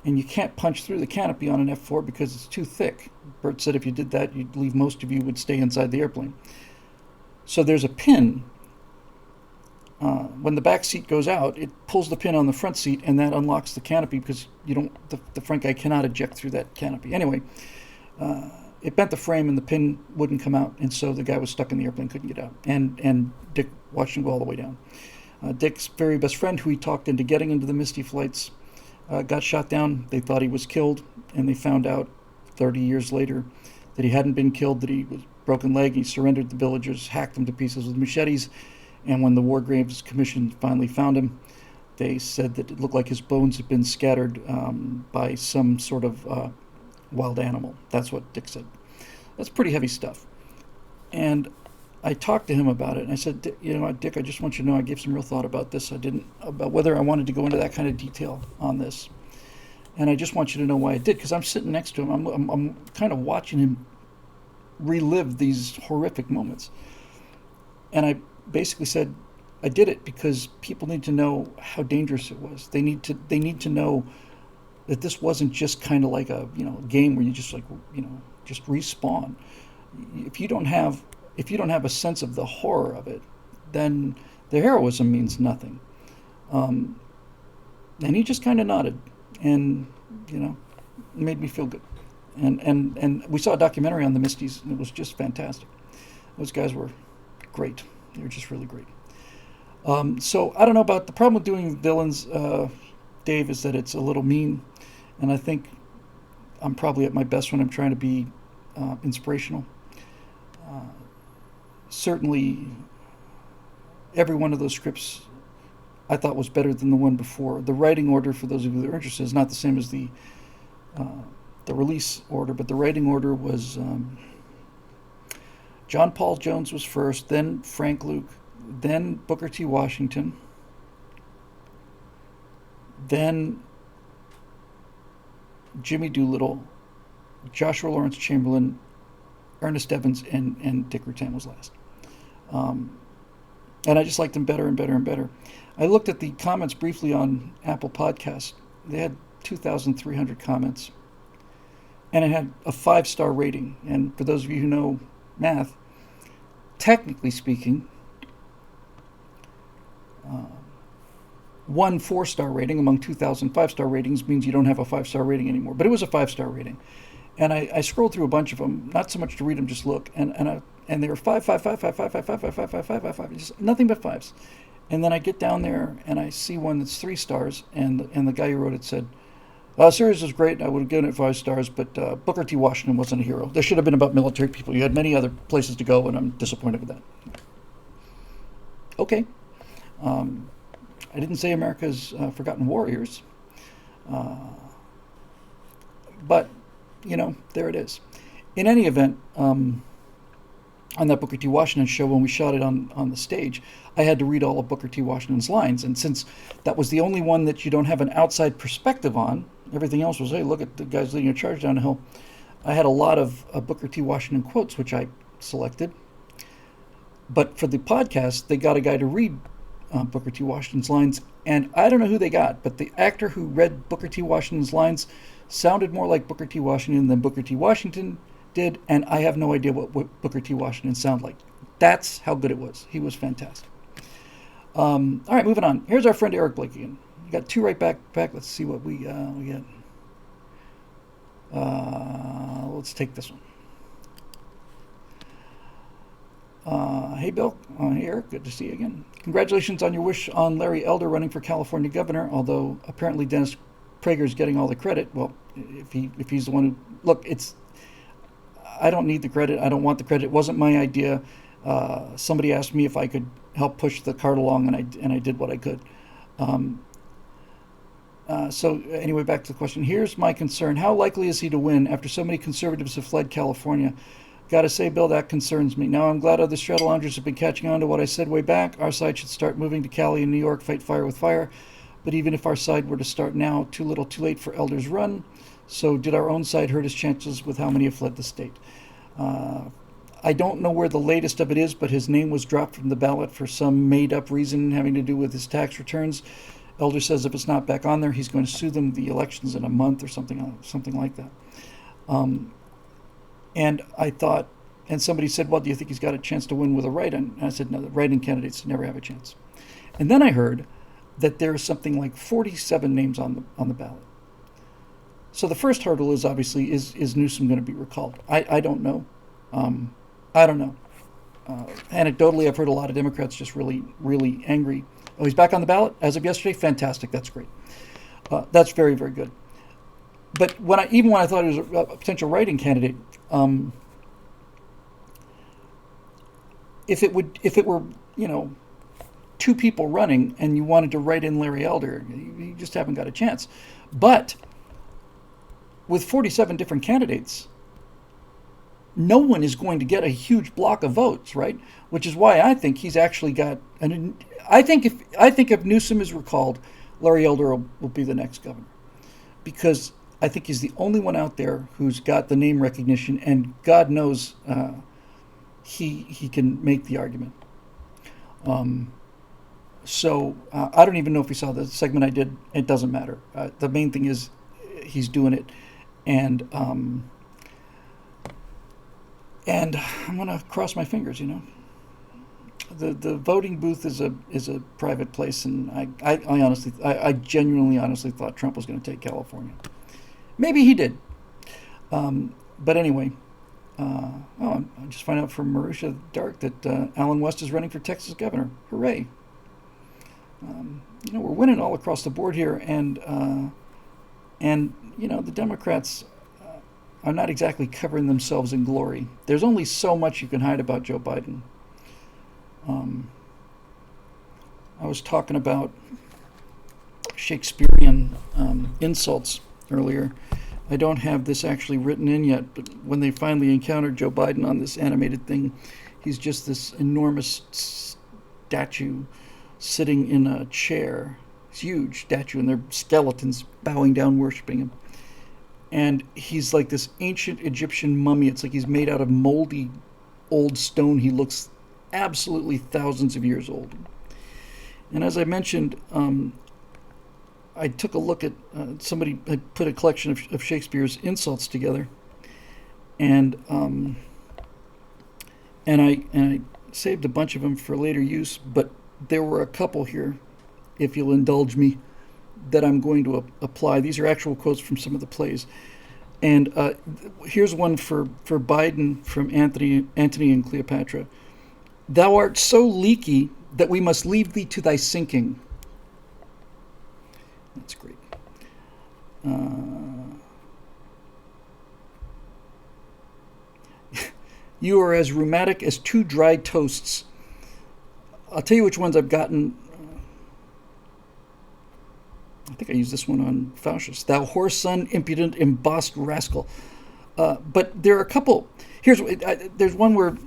and you can't punch through the canopy on an F-4 because it's too thick. Bert said if you did that, you'd leave most of you would stay inside the airplane. So there's a pin. When the back seat goes out, it pulls the pin on the front seat, and that unlocks the canopy because the front guy cannot eject through that canopy. Anyway, it bent the frame, and the pin wouldn't come out, and so the guy was stuck in the airplane, couldn't get out. And Dick watched him go all the way down. Dick's very best friend, who he talked into getting into the Misty flights, got shot down. They thought he was killed, and they found out 30 years later that he hadn't been killed, that he was broken leg. He surrendered the villagers, hacked them to pieces with machetes, and when the War Graves Commission finally found him, they said that it looked like his bones had been scattered by some sort of wild animal. That's what Dick said. That's pretty heavy stuff. And I talked to him about it, and I said, Dick, I just want you to know I gave some real thought about this. About whether I wanted to go into that kind of detail on this. And I just want you to know why I did, because I'm sitting next to him. I'm kind of watching him relive these horrific moments. And I basically said, I did it because people need to know how dangerous it was. They need to know that this wasn't just kind of like a game where you just just respawn. If you don't have a sense of the horror of it, then the heroism means nothing. Um, and he just kind of nodded, and it made me feel good. And we saw a documentary on the Misties, and it was just fantastic. Those guys were great. They were just really great. So I don't know about the problem with doing villains, Dave, is that it's a little mean, and I think I'm probably at my best when I'm trying to be inspirational. Uh, Certainly, every one of those scripts I thought was better than the one before. The writing order, for those of you that are interested, is not the same as the release order, but the writing order was John Paul Jones was first, then Frank Luke, then Booker T. Washington, then Jimmy Doolittle, Joshua Lawrence Chamberlain, Ernest Evans, and Dick Rutan was last. And I just liked them better and better and better. I looked at the comments briefly on Apple Podcasts. They had 2,300 comments, and it had a 5-star rating. And for those of you who know math, technically speaking, one 4-star rating among 2,000 5-star ratings means you don't have a 5-star rating anymore. But it was a 5-star rating. And I scrolled through a bunch of them, not so much to read them, just look. And they were 5, 5, 5, 5, 5, 5, 5, 5, 5, 5, 5, 5, 5, just nothing but 5s. And then I get down there and I see one that's 3 stars, and the guy who wrote it said, series was great, I would have given it 5 stars, but Booker T. Washington wasn't a hero. This should have been about military people. You had many other places to go, and I'm disappointed with that. Okay. I didn't say America's Forgotten Warriors, but, there it is. In any event, on that Booker T. Washington show, when we shot it on the stage, I had to read all of Booker T. Washington's lines. And since that was the only one that you don't have an outside perspective on, everything else was, hey, look at the guys leading a charge down the hill. I had a lot of Booker T. Washington quotes, which I selected. But for the podcast, they got a guy to read Booker T. Washington's lines. And I don't know who they got, but the actor who read Booker T. Washington's lines sounded more like Booker T. Washington than Booker T. Washington did, and I have no idea what Booker T. Washington sounded like. That's how good it was. He was fantastic. All right, moving on. Here's our friend Eric Blake again. We got 2 right back. Let's see what we get. Let's take this one. Hey, Bill. Hey, Eric. Good to see you again. Congratulations on your wish on Larry Elder running for California governor, although apparently Dennis Prager's getting all the credit. Well, if he's the one who... Look, I don't need the credit. I don't want the credit. It wasn't my idea. Somebody asked me if I could help push the cart along, and I did what I could. So anyway, back to the question. Here's my concern. How likely is he to win after so many conservatives have fled California? Got to say, Bill, that concerns me. Now, I'm glad other straddle loungers have been catching on to what I said way back. Our side should start moving to Cali and New York, fight fire with fire. But even if our side were to start now, too little too late for Elder's run. So did our own side hurt his chances with how many have fled the state? I don't know where the latest of it is, but his name was dropped from the ballot for some made-up reason having to do with his tax returns. Elder says if it's not back on there, he's going to sue them the elections in a month or something like that. And I thought, and somebody said, well, do you think he's got a chance to win with a write-in? And I said, no, the write-in candidates never have a chance. And then I heard that there is something like 47 names on the ballot. So the first hurdle is obviously, is Newsom going to be recalled? I don't know. I don't know. Anecdotally, I've heard a lot of Democrats just really, really angry. Oh, he's back on the ballot as of yesterday? Fantastic. That's great. That's very, very good. But when I thought he was a potential write-in candidate, if it were, 2 people running and you wanted to write in Larry Elder, you just haven't got a chance. But with 47 different candidates, no one is going to get a huge block of votes, right? Which is why I think he's actually got I think if Newsom is recalled, Larry Elder will be the next governor, because I think he's the only one out there who's got the name recognition, and God knows he can make the argument. So I don't even know if you saw the segment I did. It doesn't matter. The main thing is he's doing it, and I'm gonna cross my fingers. The voting booth is a private place, and I genuinely honestly thought Trump was going to take California. Maybe he did, but anyway. I just find out from Marusha Dark that Alan West is running for Texas governor. Hooray! We're winning all across the board here, and the Democrats are not exactly covering themselves in glory. There's only so much you can hide about Joe Biden. I was talking about Shakespearean insults earlier. I don't have this actually written in yet, but when they finally encountered Joe Biden on this animated thing, he's just this enormous statue sitting in a chair. It's a huge statue, and they're skeletons bowing down, worshiping him. And he's like this ancient Egyptian mummy. It's like he's made out of moldy old stone. He looks absolutely thousands of years old. And as I mentioned, I took a look at somebody had put a collection of Shakespeare's insults together, and I saved a bunch of them for later use. But there were a couple here, if you'll indulge me, that I'm going to apply. These are actual quotes from some of the plays, and here's one for Biden from Antony and Cleopatra. Thou art so leaky that we must leave thee to thy sinking. That's great. You are as rheumatic as two dried toasts. I'll tell you which ones I've gotten. I think I used this one on Faustus. Thou whore son, impudent, embossed rascal. But there are a couple. There's one where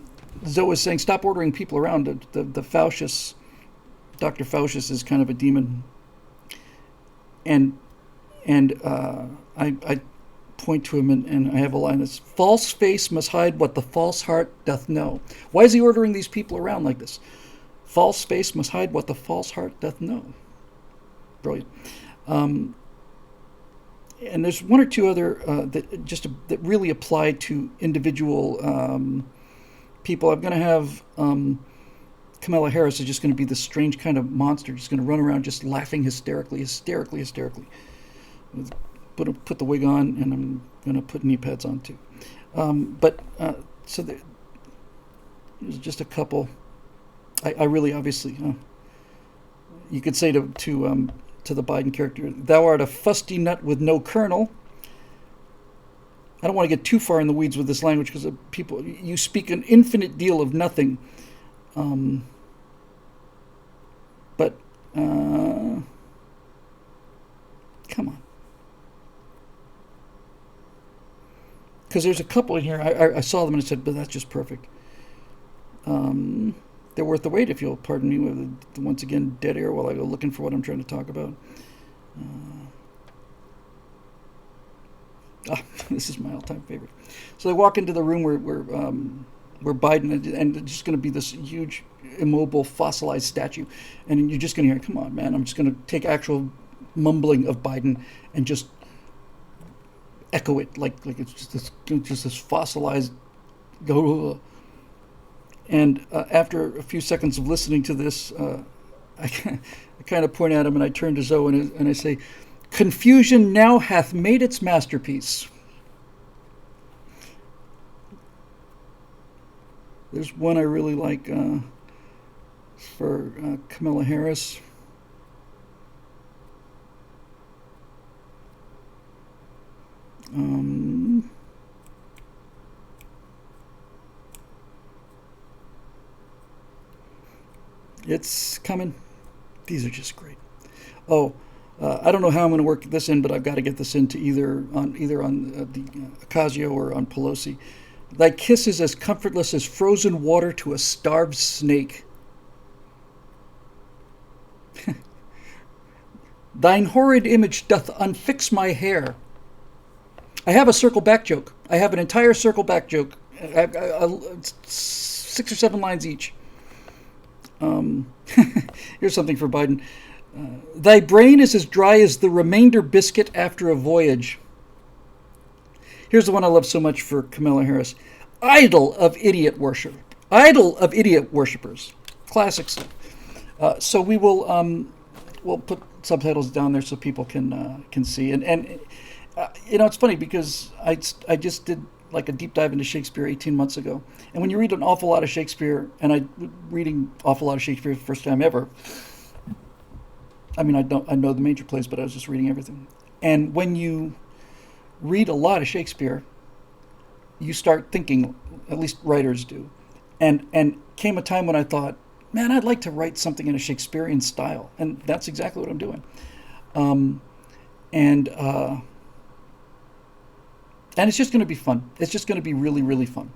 Zoe is saying, stop ordering people around. The Faustus, Dr. Faustus is kind of a demon. And I point to him and I have a line that's, false face must hide what the false heart doth know. Why is he ordering these people around like this? False face must hide what the false heart doth know. Brilliant. And there's one or two other that really apply to individual people. I'm going to have Kamala Harris is just going to be this strange kind of monster, just going to run around just laughing hysterically. Put the wig on, and I'm going to put knee pads on too. So there's just a couple. I really obviously, you could say to the Biden character, thou art a fusty nut with no kernel. I don't want to get too far in the weeds with this language because you speak an infinite deal of nothing. But come on. Because there's a couple in here, I saw them and I said, but that's just perfect. They're worth the wait, if you'll pardon me, with once again dead air while I go looking for what I'm trying to talk about. This is my all-time favorite. So they walk into the room where Biden, and it's just going to be this huge, immobile, fossilized statue, and you're just going to hear, come on, man, I'm just going to take actual mumbling of Biden and just echo it like it's just this fossilized. And after a few seconds of listening to this, I kind of point at him and I turn to Zoe and I say, confusion now hath made its masterpiece. There's one I really like for Kamala Harris. It's coming. These are just great. I don't know how I'm going to work this in, but I've got to get this into either on the Ocasio or on Pelosi. Thy kiss is as comfortless as frozen water to a starved snake. Thine horrid image doth unfix my hair. I have a circle back joke. I have an entire circle back joke. 6 or 7 lines each. Here's something for Biden. Thy brain is as dry as the remainder biscuit after a voyage. Here's the one I love so much for Kamala Harris. Idol of idiot worship. Idol of idiot worshippers. Classic stuff. So we will we'll put subtitles down there so people can see. And it's funny because I just did like a deep dive into Shakespeare 18 months ago. And when you read an awful lot of Shakespeare, and I reading awful lot of Shakespeare for the first time ever. I mean, I know the major plays, but I was just reading everything. And when you read a lot of Shakespeare, you start thinking, at least writers do. And came a time when I thought, man, I'd like to write something in a Shakespearean style. And that's exactly what I'm doing. And it's just going to be fun. It's just going to be really, really fun.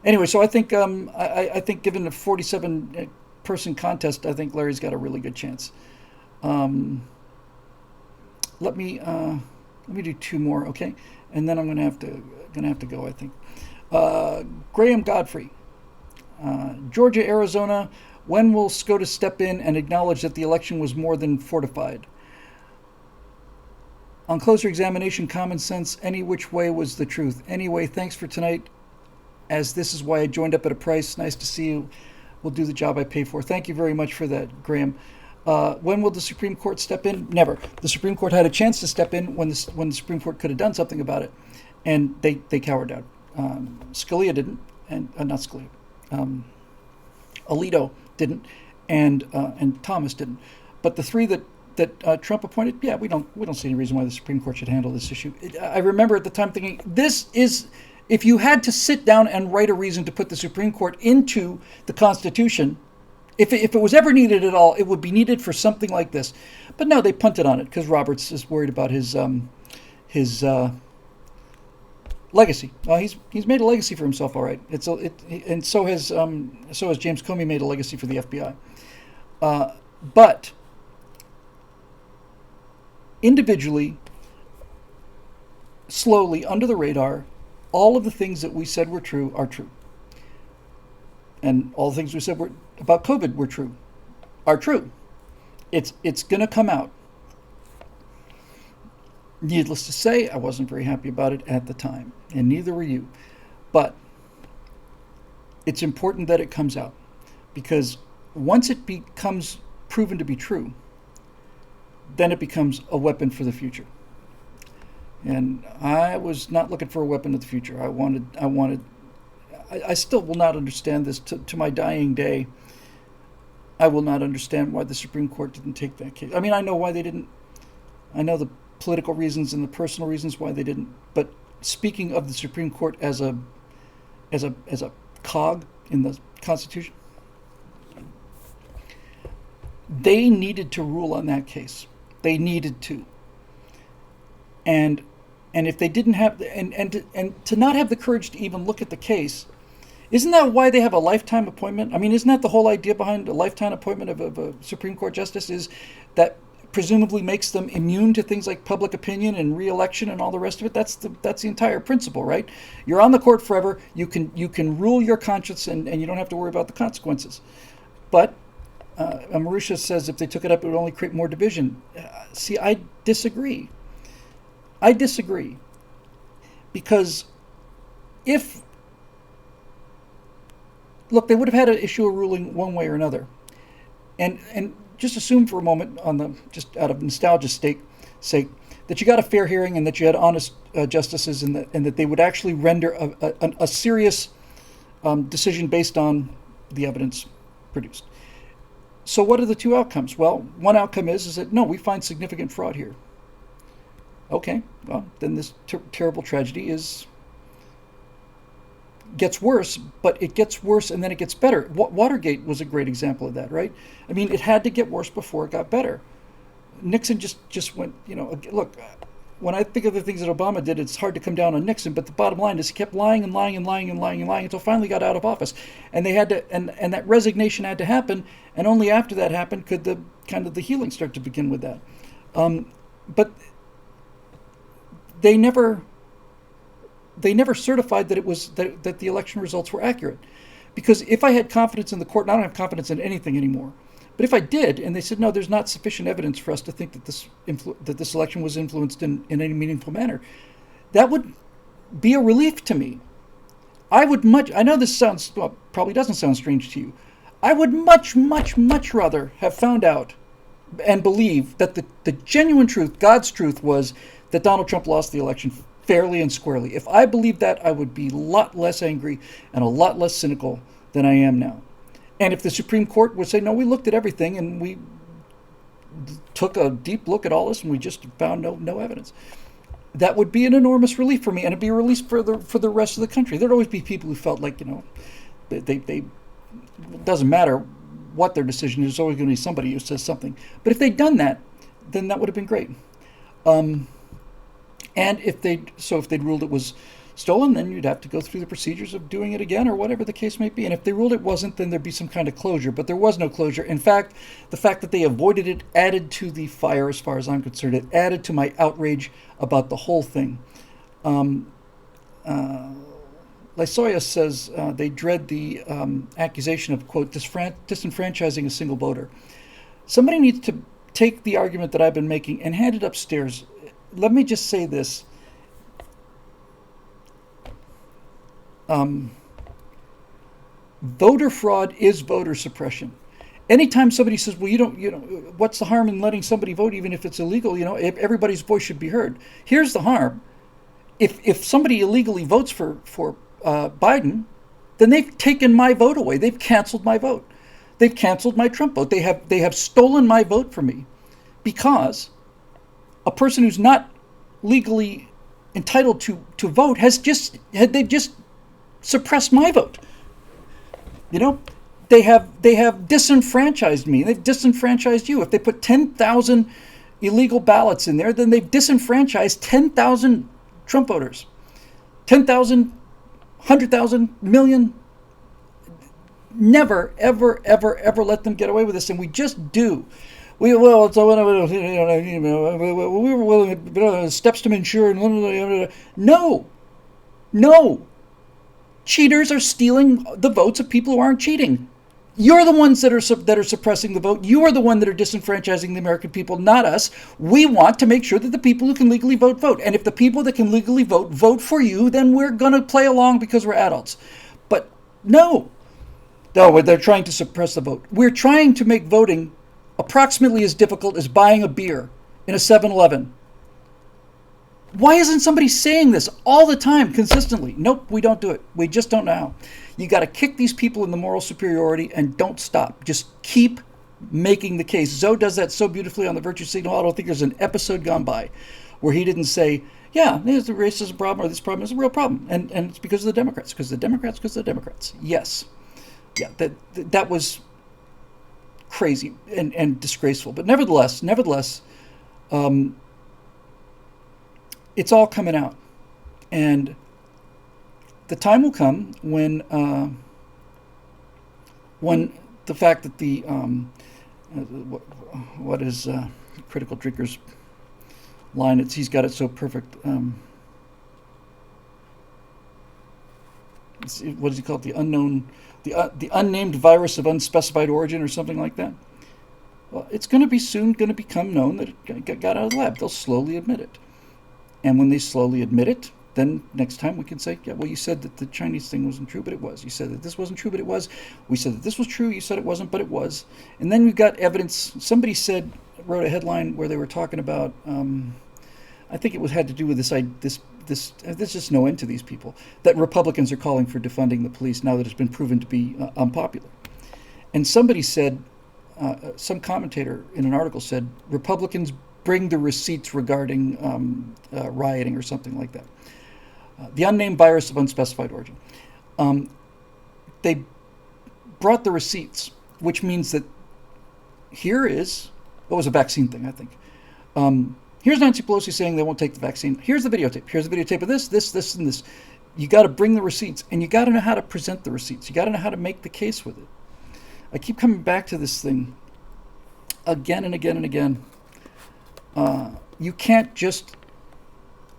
Anyway, so I think I think given a 47 person contest, I think Larry's got a really good chance. Let me do two more, okay? And then I'm gonna have to go, I think. Graham Godfrey, Georgia, Arizona. When will SCOTUS step in and acknowledge that the election was more than fortified? On closer examination, common sense, any which way was the truth. Anyway, thanks for tonight, as this is why I joined up at a price. Nice to see you. Will do the job I pay for. Thank you very much for that, Graham. When will the Supreme Court step in? Never. The Supreme Court had a chance to step in when the Supreme Court could have done something about it, and they cowered out. Scalia didn't, and not Scalia. Alito didn't, and Thomas didn't. But the three that Trump appointed, yeah, we don't see any reason why the Supreme Court should handle this issue. I remember at the time thinking, this is, if you had to sit down and write a reason to put the Supreme Court into the Constitution, if it was ever needed at all, it would be needed for something like this. But no, they punted on it because Roberts is worried about his legacy. He's made a legacy for himself, all right. And so has James Comey made a legacy for the FBI. But individually, slowly, under the radar, all of the things that we said were true are true. And all the things we said about COVID were true, are true. It's going to come out. Needless to say, I wasn't very happy about it at the time, and neither were you. But it's important that it comes out, because once it becomes proven to be true, then it becomes a weapon for the future. And I was not looking for a weapon of the future. I still will not understand this to my dying day. I will not understand why the Supreme Court didn't take that case. I mean, I know why they didn't. I know the political reasons and the personal reasons why they didn't. But speaking of the Supreme Court as a cog in the Constitution, they needed to rule on that case. They needed to. And if they didn't have, and to not have the courage to even look at the case, isn't that why they have a lifetime appointment? I mean, isn't that the whole idea behind a lifetime appointment of a Supreme Court justice, is that presumably makes them immune to things like public opinion and re-election and all the rest of it? That's the entire principle, right? You're on the court forever. You can rule your conscience, and you don't have to worry about the consequences. But Marusha says if they took it up, it would only create more division. See, I disagree. Because look, they would have had to issue a ruling one way or another. And just assume for a moment, just out of nostalgia's sake, that you got a fair hearing and that you had honest justices, and that they would actually render a serious decision based on the evidence produced. So what are the two outcomes? Well, one outcome is that, no, we find significant fraud here. Okay, well, then this terrible tragedy gets worse, but it gets worse and then it gets better. Watergate was a great example of that, right? I mean, it had to get worse before it got better. Nixon just went, look, when I think of the things that Obama did, it's hard to come down on Nixon, but the bottom line is he kept lying and lying and lying and lying and lying until finally got out of office. And they had to, and that resignation had to happen, and only after that happened could the healing start to begin with that. But they never certified that it was that the election results were accurate. Because if I had confidence in the court, and I don't have confidence in anything anymore, But if I did, and they said, no, there's not sufficient evidence for us to think that this election was influenced in any meaningful manner, that would be a relief to me. I know this probably doesn't sound strange to you. I would much, much, much rather have found out and believe that the genuine truth, God's truth, was that Donald Trump lost the election fairly and squarely. If I believed that, I would be a lot less angry and a lot less cynical than I am now. And if the Supreme Court would say, no, we looked at everything and we took a deep look at all this and we just found no evidence, that would be an enormous relief for me, and it'd be a relief for the rest of the country. There'd always be people who felt like, they it doesn't matter what their decision is, there's always going to be somebody who says something. But if they'd done that, then that would have been great. And if they'd ruled it was stolen, then you'd have to go through the procedures of doing it again or whatever the case may be. And if they ruled it wasn't, then there'd be some kind of closure. But there was no closure. In fact, the fact that they avoided it added to the fire, as far as I'm concerned. It added to my outrage about the whole thing. Lysoya says they dread the accusation of, quote, disenfranchising a single voter. Somebody needs to take the argument that I've been making and hand it upstairs. Let me just say this. Voter fraud is voter suppression. Anytime somebody says, well, what's the harm in letting somebody vote even if it's illegal? If everybody's voice should be heard. Here's the harm. If somebody illegally votes for Biden, then they've taken my vote away. They've canceled my vote. They've canceled my Trump vote. They have stolen my vote from me because a person who's not legally entitled to vote they've just suppressed my vote. They have disenfranchised me. They've disenfranchised you. If they put 10,000 illegal ballots in there, then they've disenfranchised 10,000 Trump voters. 10,000, 100,000, million. Never, ever, ever, ever let them get away with this, and we just do. We were willing steps to ensure. No. Cheaters are stealing the votes of people who aren't cheating. You're the ones that are suppressing the vote. You are the one that are disenfranchising the American people, not us. We want to make sure that the people who can legally vote, vote. And if the people that can legally vote for you, then we're going to play along because we're adults. But no, they're trying to suppress the vote. We're trying to make voting approximately as difficult as buying a beer in a 7-Eleven. Why isn't somebody saying this all the time, consistently? Nope, we don't do it. We just don't know how. You got to kick these people in the moral superiority and don't stop. Just keep making the case. Zoe does that so beautifully on the Virtue Signal. I don't think there's an episode gone by where he didn't say, yeah, there's the racism problem, or this problem is a real problem. And it's because of the Democrats, because of the Democrats. Yes. Yeah, that was crazy and disgraceful. But nevertheless, it's all coming out. And the time will come when the fact that the what is Critical Drinker's line? He's got it so perfect. What does he call it? The unnamed virus of unspecified origin, or something like that. Well, it's going to be soon going to become known that it got out of the lab. They'll slowly admit it. And when they slowly admit it, then next time we can say, yeah, well, you said that the Chinese thing wasn't true, but it was. You said that this wasn't true, but it was. We said that this was true. You said it wasn't, but it was. And then we've got evidence. Somebody wrote a headline where they were talking about, I think it had to do with this. There's just no end to these people. That Republicans are calling for defunding the police now that it's been proven to be unpopular. And somebody said, some commentator in an article said, Republicans bring the receipts regarding rioting or something like that. The unnamed virus of unspecified origin. They brought the receipts, which means that here is, what was a vaccine thing, I think. Here's Nancy Pelosi saying they won't take the vaccine. Here's the videotape. Here's the videotape of this, and this. You got to bring the receipts, and you got to know how to present the receipts. You got to know how to make the case with it. I keep coming back to this thing again and again and again. You can't just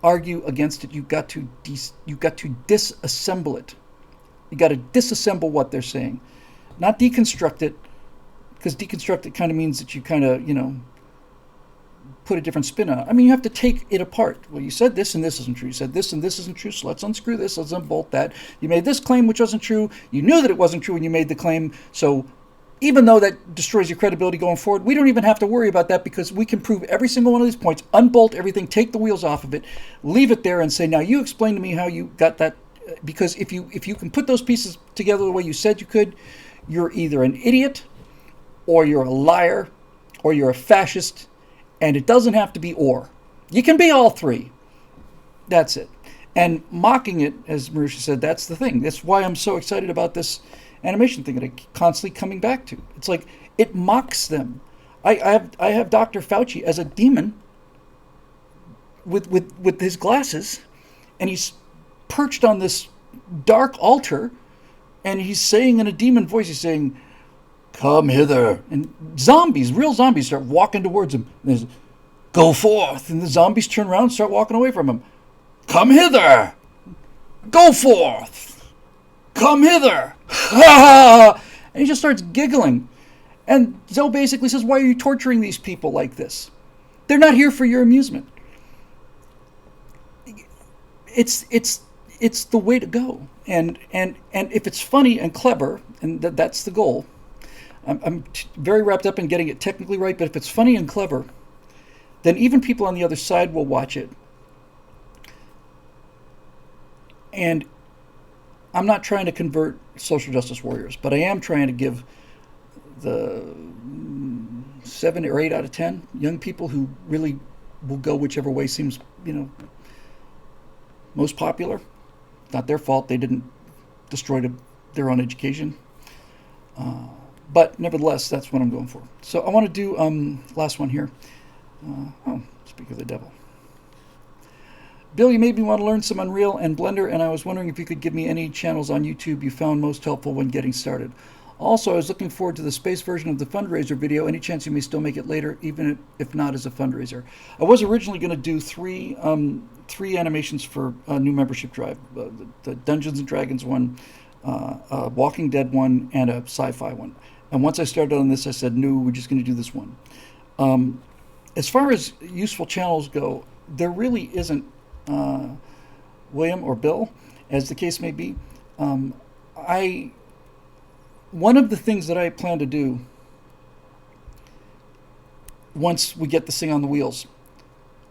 argue against it. You've got to disassemble it. You got to disassemble what they're saying, not deconstruct it. because deconstruct it kind of means that you kind of, put a different spin on it. I mean, you have to take it apart. Well, you said this and this isn't true. You said this and this isn't true, so let's unscrew this, let's unbolt that. You made this claim which wasn't true. You knew that it wasn't true when you made the claim, so even though that destroys your credibility going forward, we don't even have to worry about that because we can prove every single one of these points, unbolt everything, take the wheels off of it, leave it there and say, now you explain to me how you got that. Because if you can put those pieces together the way you said you could, you're either an idiot or you're a liar or you're a fascist. And it doesn't have to be or. You can be all three. That's it. And mocking it, as Marisha said, that's the thing. That's why I'm so excited about this animation thing that I'm constantly coming back to. It's like it mocks them. I have Dr. Fauci as a demon with his glasses, and he's perched on this dark altar, and he's saying in a demon voice, he's saying, "Come hither." And zombies, real zombies, start walking towards him. And there's, "Go forth." And the zombies turn around and start walking away from him. "Come hither. Go forth. Come hither." And he just starts giggling. And Zoe basically says, why are you torturing these people like this? They're not here for your amusement. It's the way to go. And if it's funny and clever, and that's the goal, I'm very wrapped up in getting it technically right, but if it's funny and clever, then even people on the other side will watch it. And I'm not trying to convert social justice warriors, but I am trying to give the 7 or 8 out of 10 young people who really will go whichever way seems, most popular. Not their fault. They didn't destroy their own education. But nevertheless, that's what I'm going for. So I want to do last one here. Speak of the devil. Bill, you made me want to learn some Unreal and Blender, and I was wondering if you could give me any channels on YouTube you found most helpful when getting started. Also, I was looking forward to the space version of the fundraiser video. Any chance you may still make it later, even if not as a fundraiser? I was originally going to do three animations for a new membership drive. The Dungeons and Dragons one, a Walking Dead one, and a sci-fi one. And once I started on this, I said, no, we're just going to do this one. As far as useful channels go, there really isn't William or Bill, as the case may be. One of the things that I plan to do once we get this thing on the wheels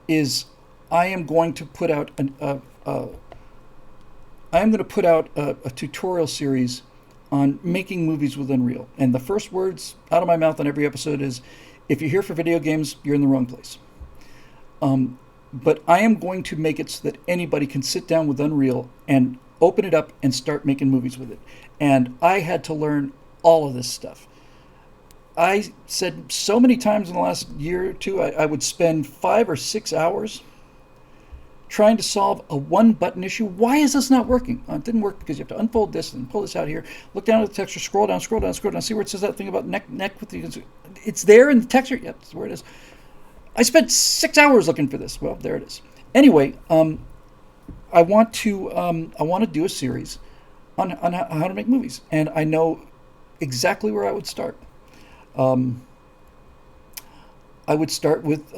is I am going to put out a tutorial series on making movies with Unreal. And the first words out of my mouth on every episode is, if you're here for video games, you're in the wrong place. But I am going to make it so that anybody can sit down with Unreal and open it up and start making movies with it. And I had to learn all of this stuff. I said so many times in the last year or two, I would spend 5 or 6 hours trying to solve a one-button issue. Why is this not working? It didn't work because you have to unfold this and pull this out here. Look down at the texture, scroll down, see where it says that thing about neck with the... It's there in the texture. Yep, that's where it is. I spent 6 hours looking for this. Well, there it is. Anyway, I want to do a series on how to make movies, and I know exactly where I would start. I would start with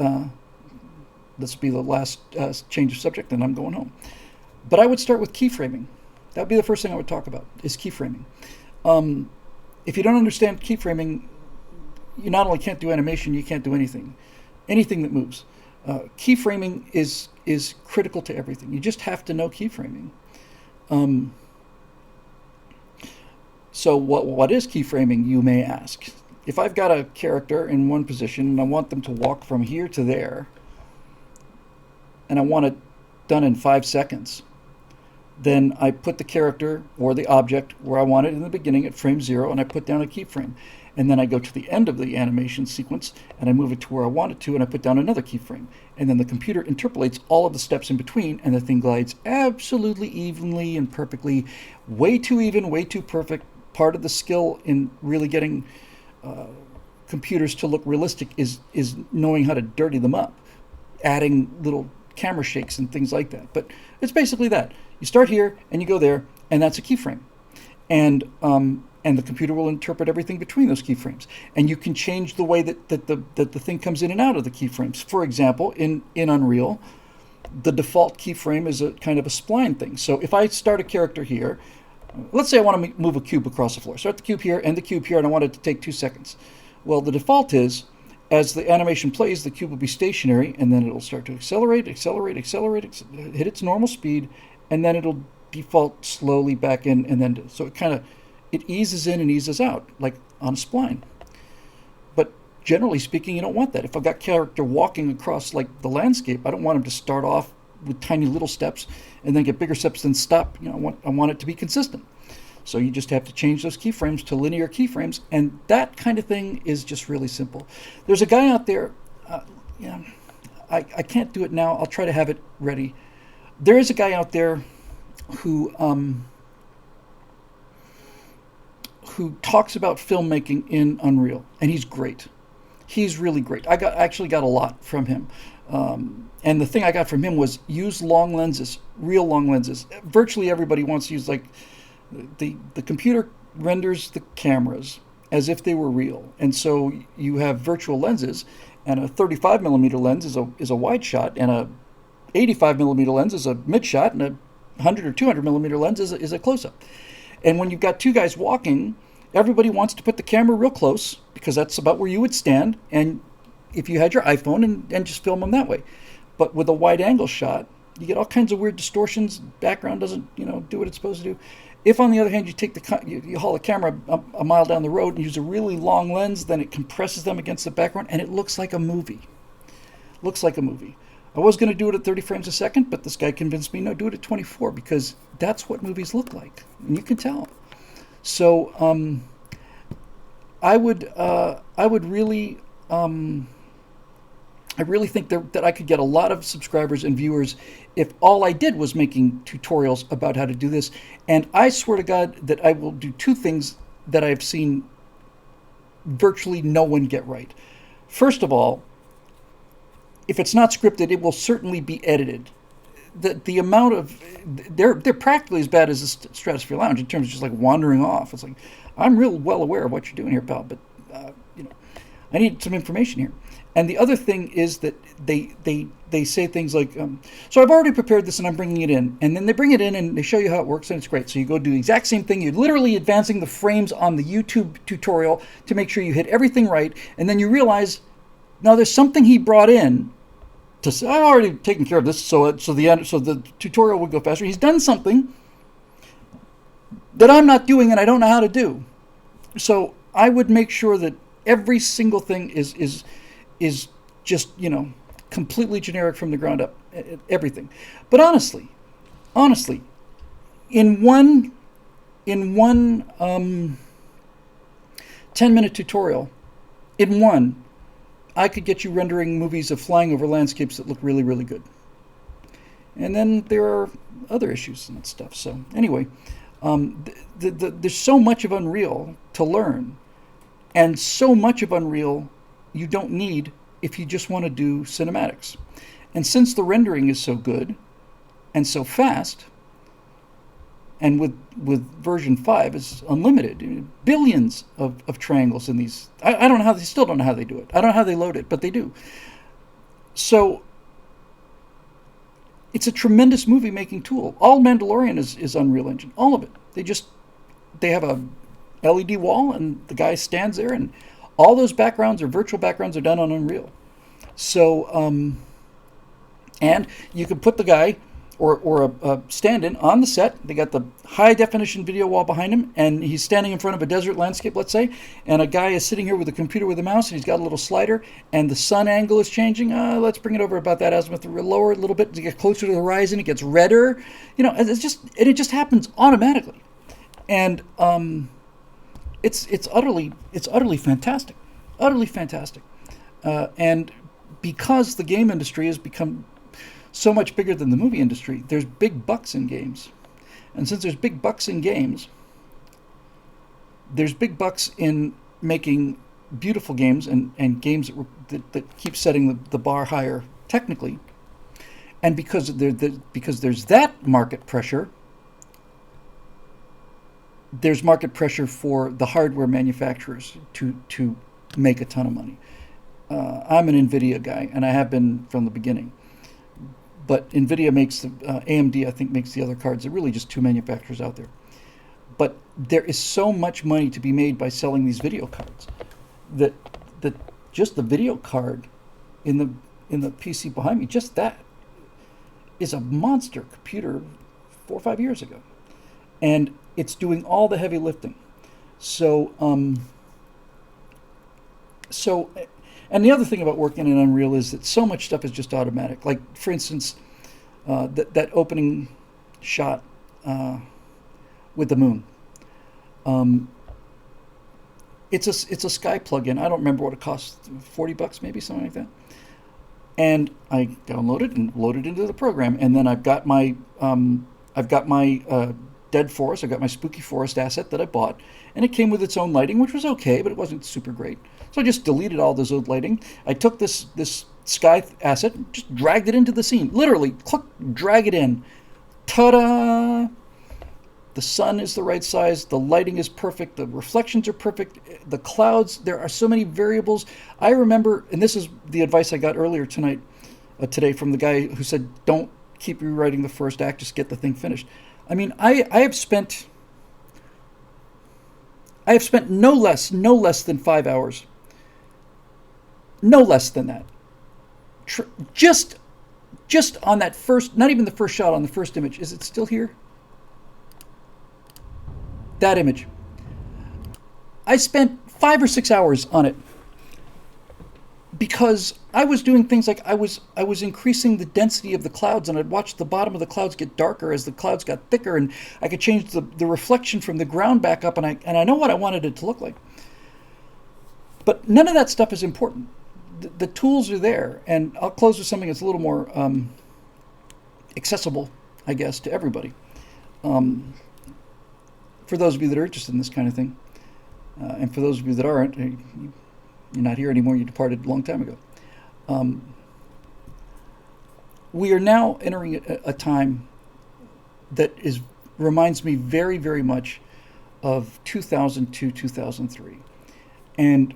this will be the last change of subject, and I'm going home. But I would start with keyframing. That would be the first thing I would talk about, is keyframing. If you don't understand keyframing, you not only can't do animation, you can't do anything that moves. Keyframing is critical to everything. You just have to know keyframing. So what is keyframing, you may ask? If I've got a character in one position and I want them to walk from here to there, and I want it done in 5 seconds, then I put the character or the object where I want it in the beginning at frame 0, and I put down a keyframe. And then I go to the end of the animation sequence, and I move it to where I want it to, and I put down another keyframe. And then the computer interpolates all of the steps in between, and the thing glides absolutely evenly and perfectly. Way too even, way too perfect. Part of the skill in really getting computers to look realistic is knowing how to dirty them up, adding little camera shakes and things like that. But it's basically that. You start here, and you go there, and that's a keyframe. And and the computer will interpret everything between those keyframes. And you can change the way that the thing comes in and out of the keyframes. For example, in Unreal, the default keyframe is a kind of a spline thing. So if I start a character here, let's say I want to move a cube across the floor. Start the cube here, end the cube here, and I want it to take 2 seconds. Well, the default is, as the animation plays, the cube will be stationary, and then it'll start to accelerate, hit its normal speed, and then it'll default slowly back in, and then so it eases in and eases out, like on a spline. But generally speaking, you don't want that. If I've got character walking across like the landscape, I don't want him to start off with tiny little steps and then get bigger steps, then stop. I want it to be consistent. So you just have to change those keyframes to linear keyframes, and that kind of thing is just really simple. There's a guy out there, I can't do it now. I'll try to have it ready. There is a guy out there who talks about filmmaking in Unreal, and he's great. He's really great. I actually got a lot from him. And the thing I got from him was use long lenses, real long lenses. Virtually everybody wants to use, like, the computer renders the cameras as if they were real. And so you have virtual lenses, and a 35 millimeter lens is a wide shot, and a 85 millimeter lens is a mid shot, and a 100 or 200 millimeter lens is a close up. And when you've got two guys walking, everybody wants to put the camera real close because that's about where you would stand, and if you had your iPhone and just film them that way. But with a wide angle shot, you get all kinds of weird distortions. Background doesn't, do what it's supposed to do. If, on the other hand, you take you haul the camera a mile down the road and use a really long lens, then it compresses them against the background, and it looks like a movie. Looks like a movie. I was going to do it at 30 frames a second, but this guy convinced me, no, do it at 24, because that's what movies look like, and you can tell. So I really think that I could get a lot of subscribers and viewers if all I did was making tutorials about how to do this. And I swear to God that I will do two things that I've seen virtually no one get right. First of all, if it's not scripted, it will certainly be edited. The amount of they're practically as bad as the Stratosphere Lounge in terms of just like wandering off. It's like, I'm real well aware of what you're doing here, pal, but I need some information here. And the other thing is that they say things like, so I've already prepared this and I'm bringing it in. And then they bring it in and they show you how it works, and it's great. So you go do the exact same thing. You're literally advancing the frames on the YouTube tutorial to make sure you hit everything right. And then you realize, now there's something he brought in to say, I've already taken care of this, so the tutorial would go faster. He's done something that I'm not doing and I don't know how to do. So I would make sure that every single thing is just, completely generic from the ground up, everything. But honestly, in one 10-minute tutorial, I could get you rendering movies of flying over landscapes that look really, really good. And then there are other issues and stuff. So anyway, there's so much of Unreal to learn, and so much of Unreal you don't need if you just want to do cinematics. And since the rendering is so good and so fast, and with version 5 is unlimited, billions of triangles in these. I don't know how, they still don't know how they do it. I don't know how they load it, but they do. So it's a tremendous movie making tool. All Mandalorian is Unreal Engine, all of it. They have a LED wall and the guy stands there, and all those backgrounds or virtual backgrounds are done on Unreal. So, and you can put the guy or a stand-in on the set. They got the high-definition video wall behind him, and he's standing in front of a desert landscape, let's say, and a guy is sitting here with a computer with a mouse, and he's got a little slider, and the sun angle is changing. Let's bring it over about that azimuth, lower it a little bit to get closer to the horizon. It gets redder. It just happens automatically. And it's utterly fantastic, utterly fantastic. And because the game industry has become so much bigger than the movie industry, there's big bucks in games. And since there's big bucks in games, there's big bucks in making beautiful games and games that keep setting the bar higher technically. And because there's that market pressure, there's market pressure for the hardware manufacturers to make a ton of money. I'm an NVIDIA guy, and I have been from the beginning. But NVIDIA makes AMD, I think, makes the other cards. There are really just two manufacturers out there. But there is so much money to be made by selling these video cards that just the video card in the PC behind me, just that is a monster computer 4 or 5 years ago, and it's doing all the heavy lifting. So so and the other thing about working in Unreal is that so much stuff is just automatic. Like, for instance, that opening shot with the moon. It's a Sky plugin. I don't remember what it costs, $40 maybe, something like that. And I downloaded and loaded into the program, and then I've got my Dead Forest. I've got my Spooky Forest asset that I bought, and it came with its own lighting, which was okay, but it wasn't super great. So I just deleted all this old lighting. I took this Sky asset, just dragged it into the scene. Literally, click, drag it in. Ta-da! The sun is the right size. The lighting is perfect. The reflections are perfect. The clouds, there are so many variables. I remember, and this is the advice I got earlier today from the guy who said, don't keep rewriting the first act, just get the thing finished. I mean, I have spent no less than 5 hours. No less than that. Just on that first, not even the first shot, on the first image. Is it still here? That image. I spent 5 or 6 hours on it because I was doing things like I was increasing the density of the clouds, and I'd watch the bottom of the clouds get darker as the clouds got thicker, and I could change the reflection from the ground back up, and I know what I wanted it to look like. But none of that stuff is important. The tools are there, and I'll close with something that's a little more accessible, I guess, to everybody. For those of you that are interested in this kind of thing, and for those of you that aren't, you're not here anymore, you departed a long time ago. We are now entering a time that reminds me very, very much of 2002, 2003. And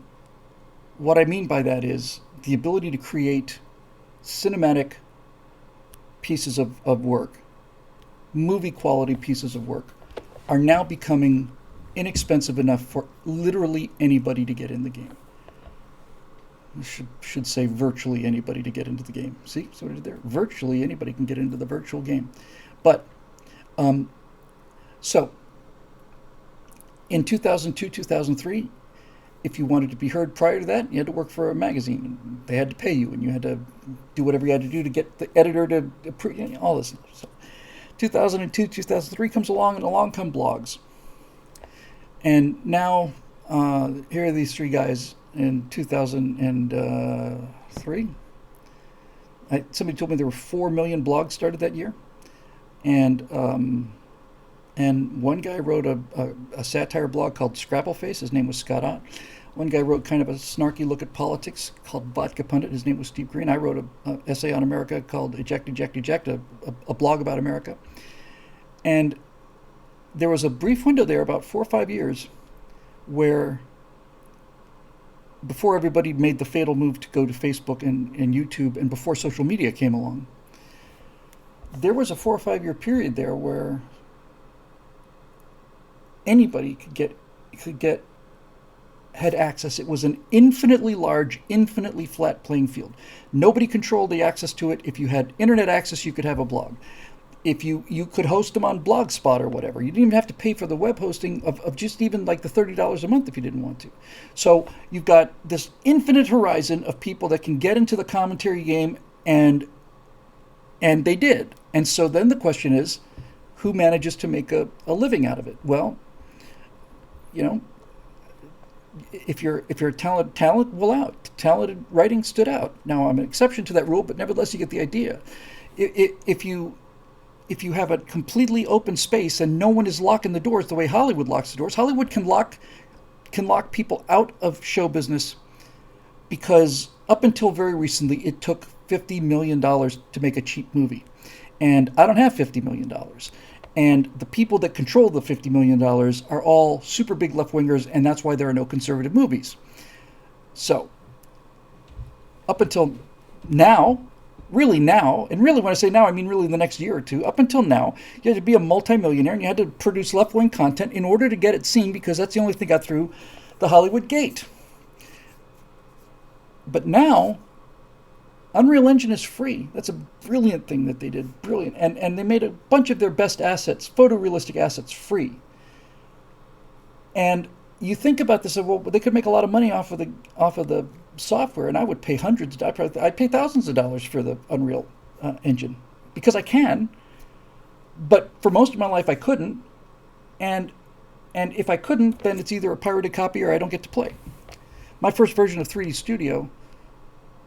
what I mean by that is the ability to create cinematic pieces of work, movie quality pieces of work, are now becoming inexpensive enough for literally anybody to get in the game. Should say virtually anybody to get into the game. See, so it is there. Virtually anybody can get into the virtual game. But so in 2002, 2003, if you wanted to be heard prior to that, you had to work for a magazine, and they had to pay you, and you had to do whatever you had to do to get the editor to approve, all this stuff. So 2002, 2003 comes along, and along come blogs. And now here are these three guys in 2003. Somebody told me there were 4 million blogs started that year, and one guy wrote a satire blog called Scrappleface. His name was Scott Ott. One guy wrote kind of a snarky look at politics called Vodka Pundit. His name was Steve Green. I wrote an essay on America called Eject, Eject, Eject, a blog about America. And there was a brief window there, about 4 or 5 years, where before everybody made the fatal move to go to Facebook and YouTube, and before social media came along, there was a 4 or 5 year period there where anybody had access. It was an infinitely large, infinitely flat playing field. Nobody controlled the access to it. If you had internet access, you could have a blog. If you could host them on Blogspot or whatever. You didn't even have to pay for the web hosting of just even like the $30 a month if you didn't want to. So you've got this infinite horizon of people that can get into the commentary game, and they did. And so then the question is, who manages to make a living out of it? Well, if you're a talent will out. Talented writing stood out. Now, I'm an exception to that rule, but nevertheless, you get the idea. If you have a completely open space and no one is locking the doors the way Hollywood locks the doors, Hollywood can lock people out of show business, because up until very recently, it took $50 million to make a cheap movie. And I don't have $50 million. And the people that control the $50 million are all super big left-wingers, and that's why there are no conservative movies. So, up until now, really now, and really when I say now, I mean really in the next year or two, up until now, you had to be a multimillionaire and you had to produce left-wing content in order to get it seen, because that's the only thing that got through the Hollywood gate. But now, Unreal Engine is free. That's a brilliant thing that they did. Brilliant. And they made a bunch of their best assets, photorealistic assets, free. And you think about this, well, they could make a lot of money off of the software, and I would pay hundreds. I'd pay thousands of dollars for the Unreal Engine, because I can. But for most of my life, I couldn't. And if I couldn't, then it's either a pirated copy or I don't get to play. My first version of 3D Studio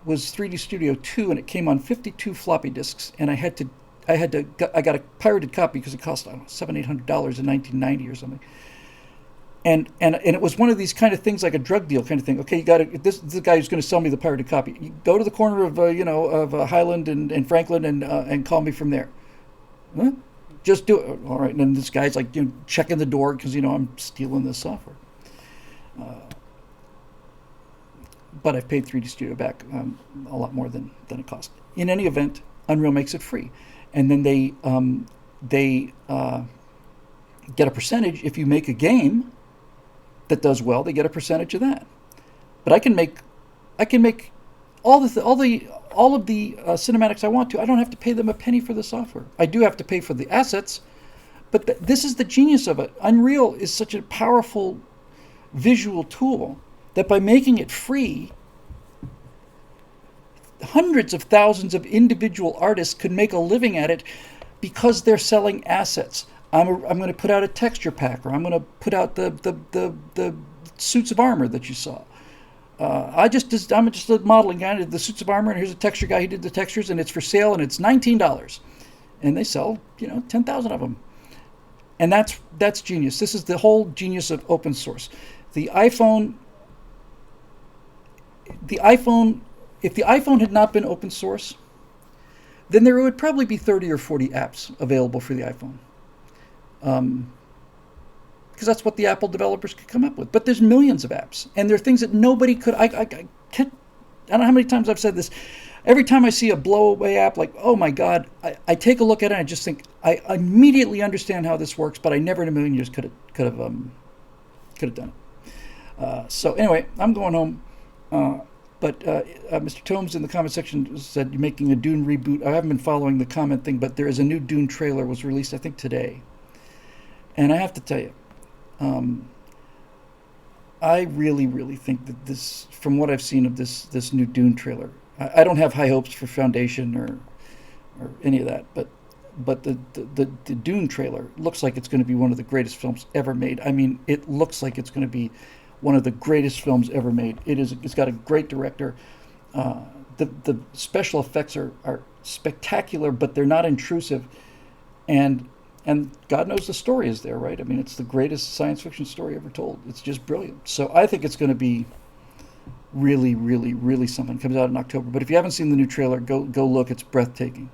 was 3D Studio 2, and it came on 52 floppy disks, and I got a pirated copy because it cost, I don't know, $700-800 in 1990 or something. And it was one of these kind of things, like a drug deal kind of thing. Okay, you got to, this is the guy who's going to sell me the pirated copy. You go to the corner of Highland and Franklin and call me from there. Huh? Just do it. All right. And then this guy's like, checking the door because I'm stealing this software. But I've paid 3D Studio back a lot more than it cost. In any event, Unreal makes it free, and then they get a percentage if you make a game that does well. They get a percentage of that. But I can make all of the cinematics I want to. I don't have to pay them a penny for the software. I do have to pay for the assets, but this is the genius of it. Unreal is such a powerful visual tool that by making it free, hundreds of thousands of individual artists could make a living at it because they're selling assets. I'm going to put out a texture pack, or I'm going to put out the suits of armor that you saw. I'm just a modeling guy. I did the suits of armor, and here's a texture guy. He did the textures, and it's for sale, and it's $19, and they sell 10,000 of them. And that's genius. This is the whole genius of open source. The iPhone. If the iPhone had not been open source, then there would probably be 30 or 40 apps available for the iPhone. Because that's what the Apple developers could come up with. But there's millions of apps, and there are things that nobody could. I don't know how many times I've said this. Every time I see a blowaway app, like, oh my God, I take a look at it and I just think, I immediately understand how this works, but I never in a million years could have done it. So anyway, I'm going home. But Mr. Tomes in the comment section said, you're making a Dune reboot. I haven't been following the comment thing, but there is a new Dune trailer was released, I think, today. And I have to tell you, I really, really think that this, from what I've seen of this new Dune trailer, I don't have high hopes for Foundation or any of that, but the Dune trailer looks like it's going to be one of the greatest films ever made. I mean, it looks like it's going to be one of the greatest films ever made. It's got a great director. The special effects are spectacular, but they're not intrusive, and God knows the story is there, right? I mean, it's the greatest science fiction story ever told. It's just brilliant. So I think it's going to be really, really, really something. It comes out in October. But if you haven't seen the new trailer, go look. It's breathtaking,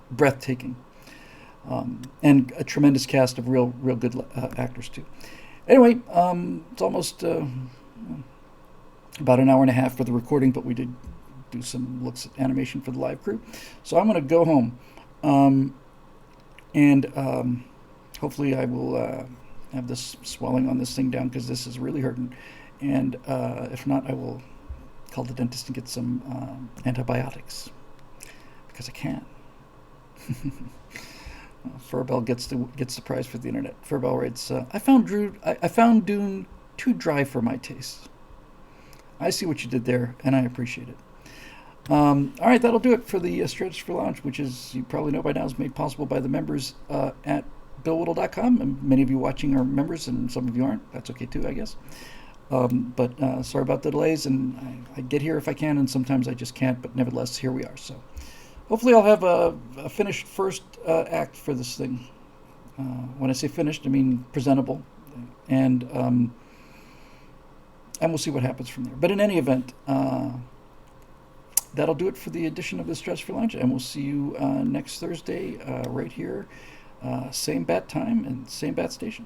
and a tremendous cast of real good actors too. Anyway, it's almost about an hour and a half for the recording, but we did do some looks at animation for the live crew. So I'm going to go home, and hopefully I will have this swelling on this thing down, because this is really hurting. And if not, I will call the dentist and get some antibiotics, because I can. Furbell gets the prize for the internet. Furbell writes, I found Dune too dry for my taste. I see what you did there, and I appreciate it. All right, that'll do it for the Stratosphere Lounge, which, as you probably know by now, is made possible by the members at BillWhittle.com. And many of you watching are members, and some of you aren't. That's okay too, I guess. But sorry about the delays, and I get here if I can, and sometimes I just can't. But nevertheless, here we are. So hopefully I'll have a finished first act for this thing. When I say finished, I mean presentable, and we'll see what happens from there. But in any event, that'll do it for the edition of the Stratosphere Lounge, and we'll see you next Thursday right here Same bat time and same bat station.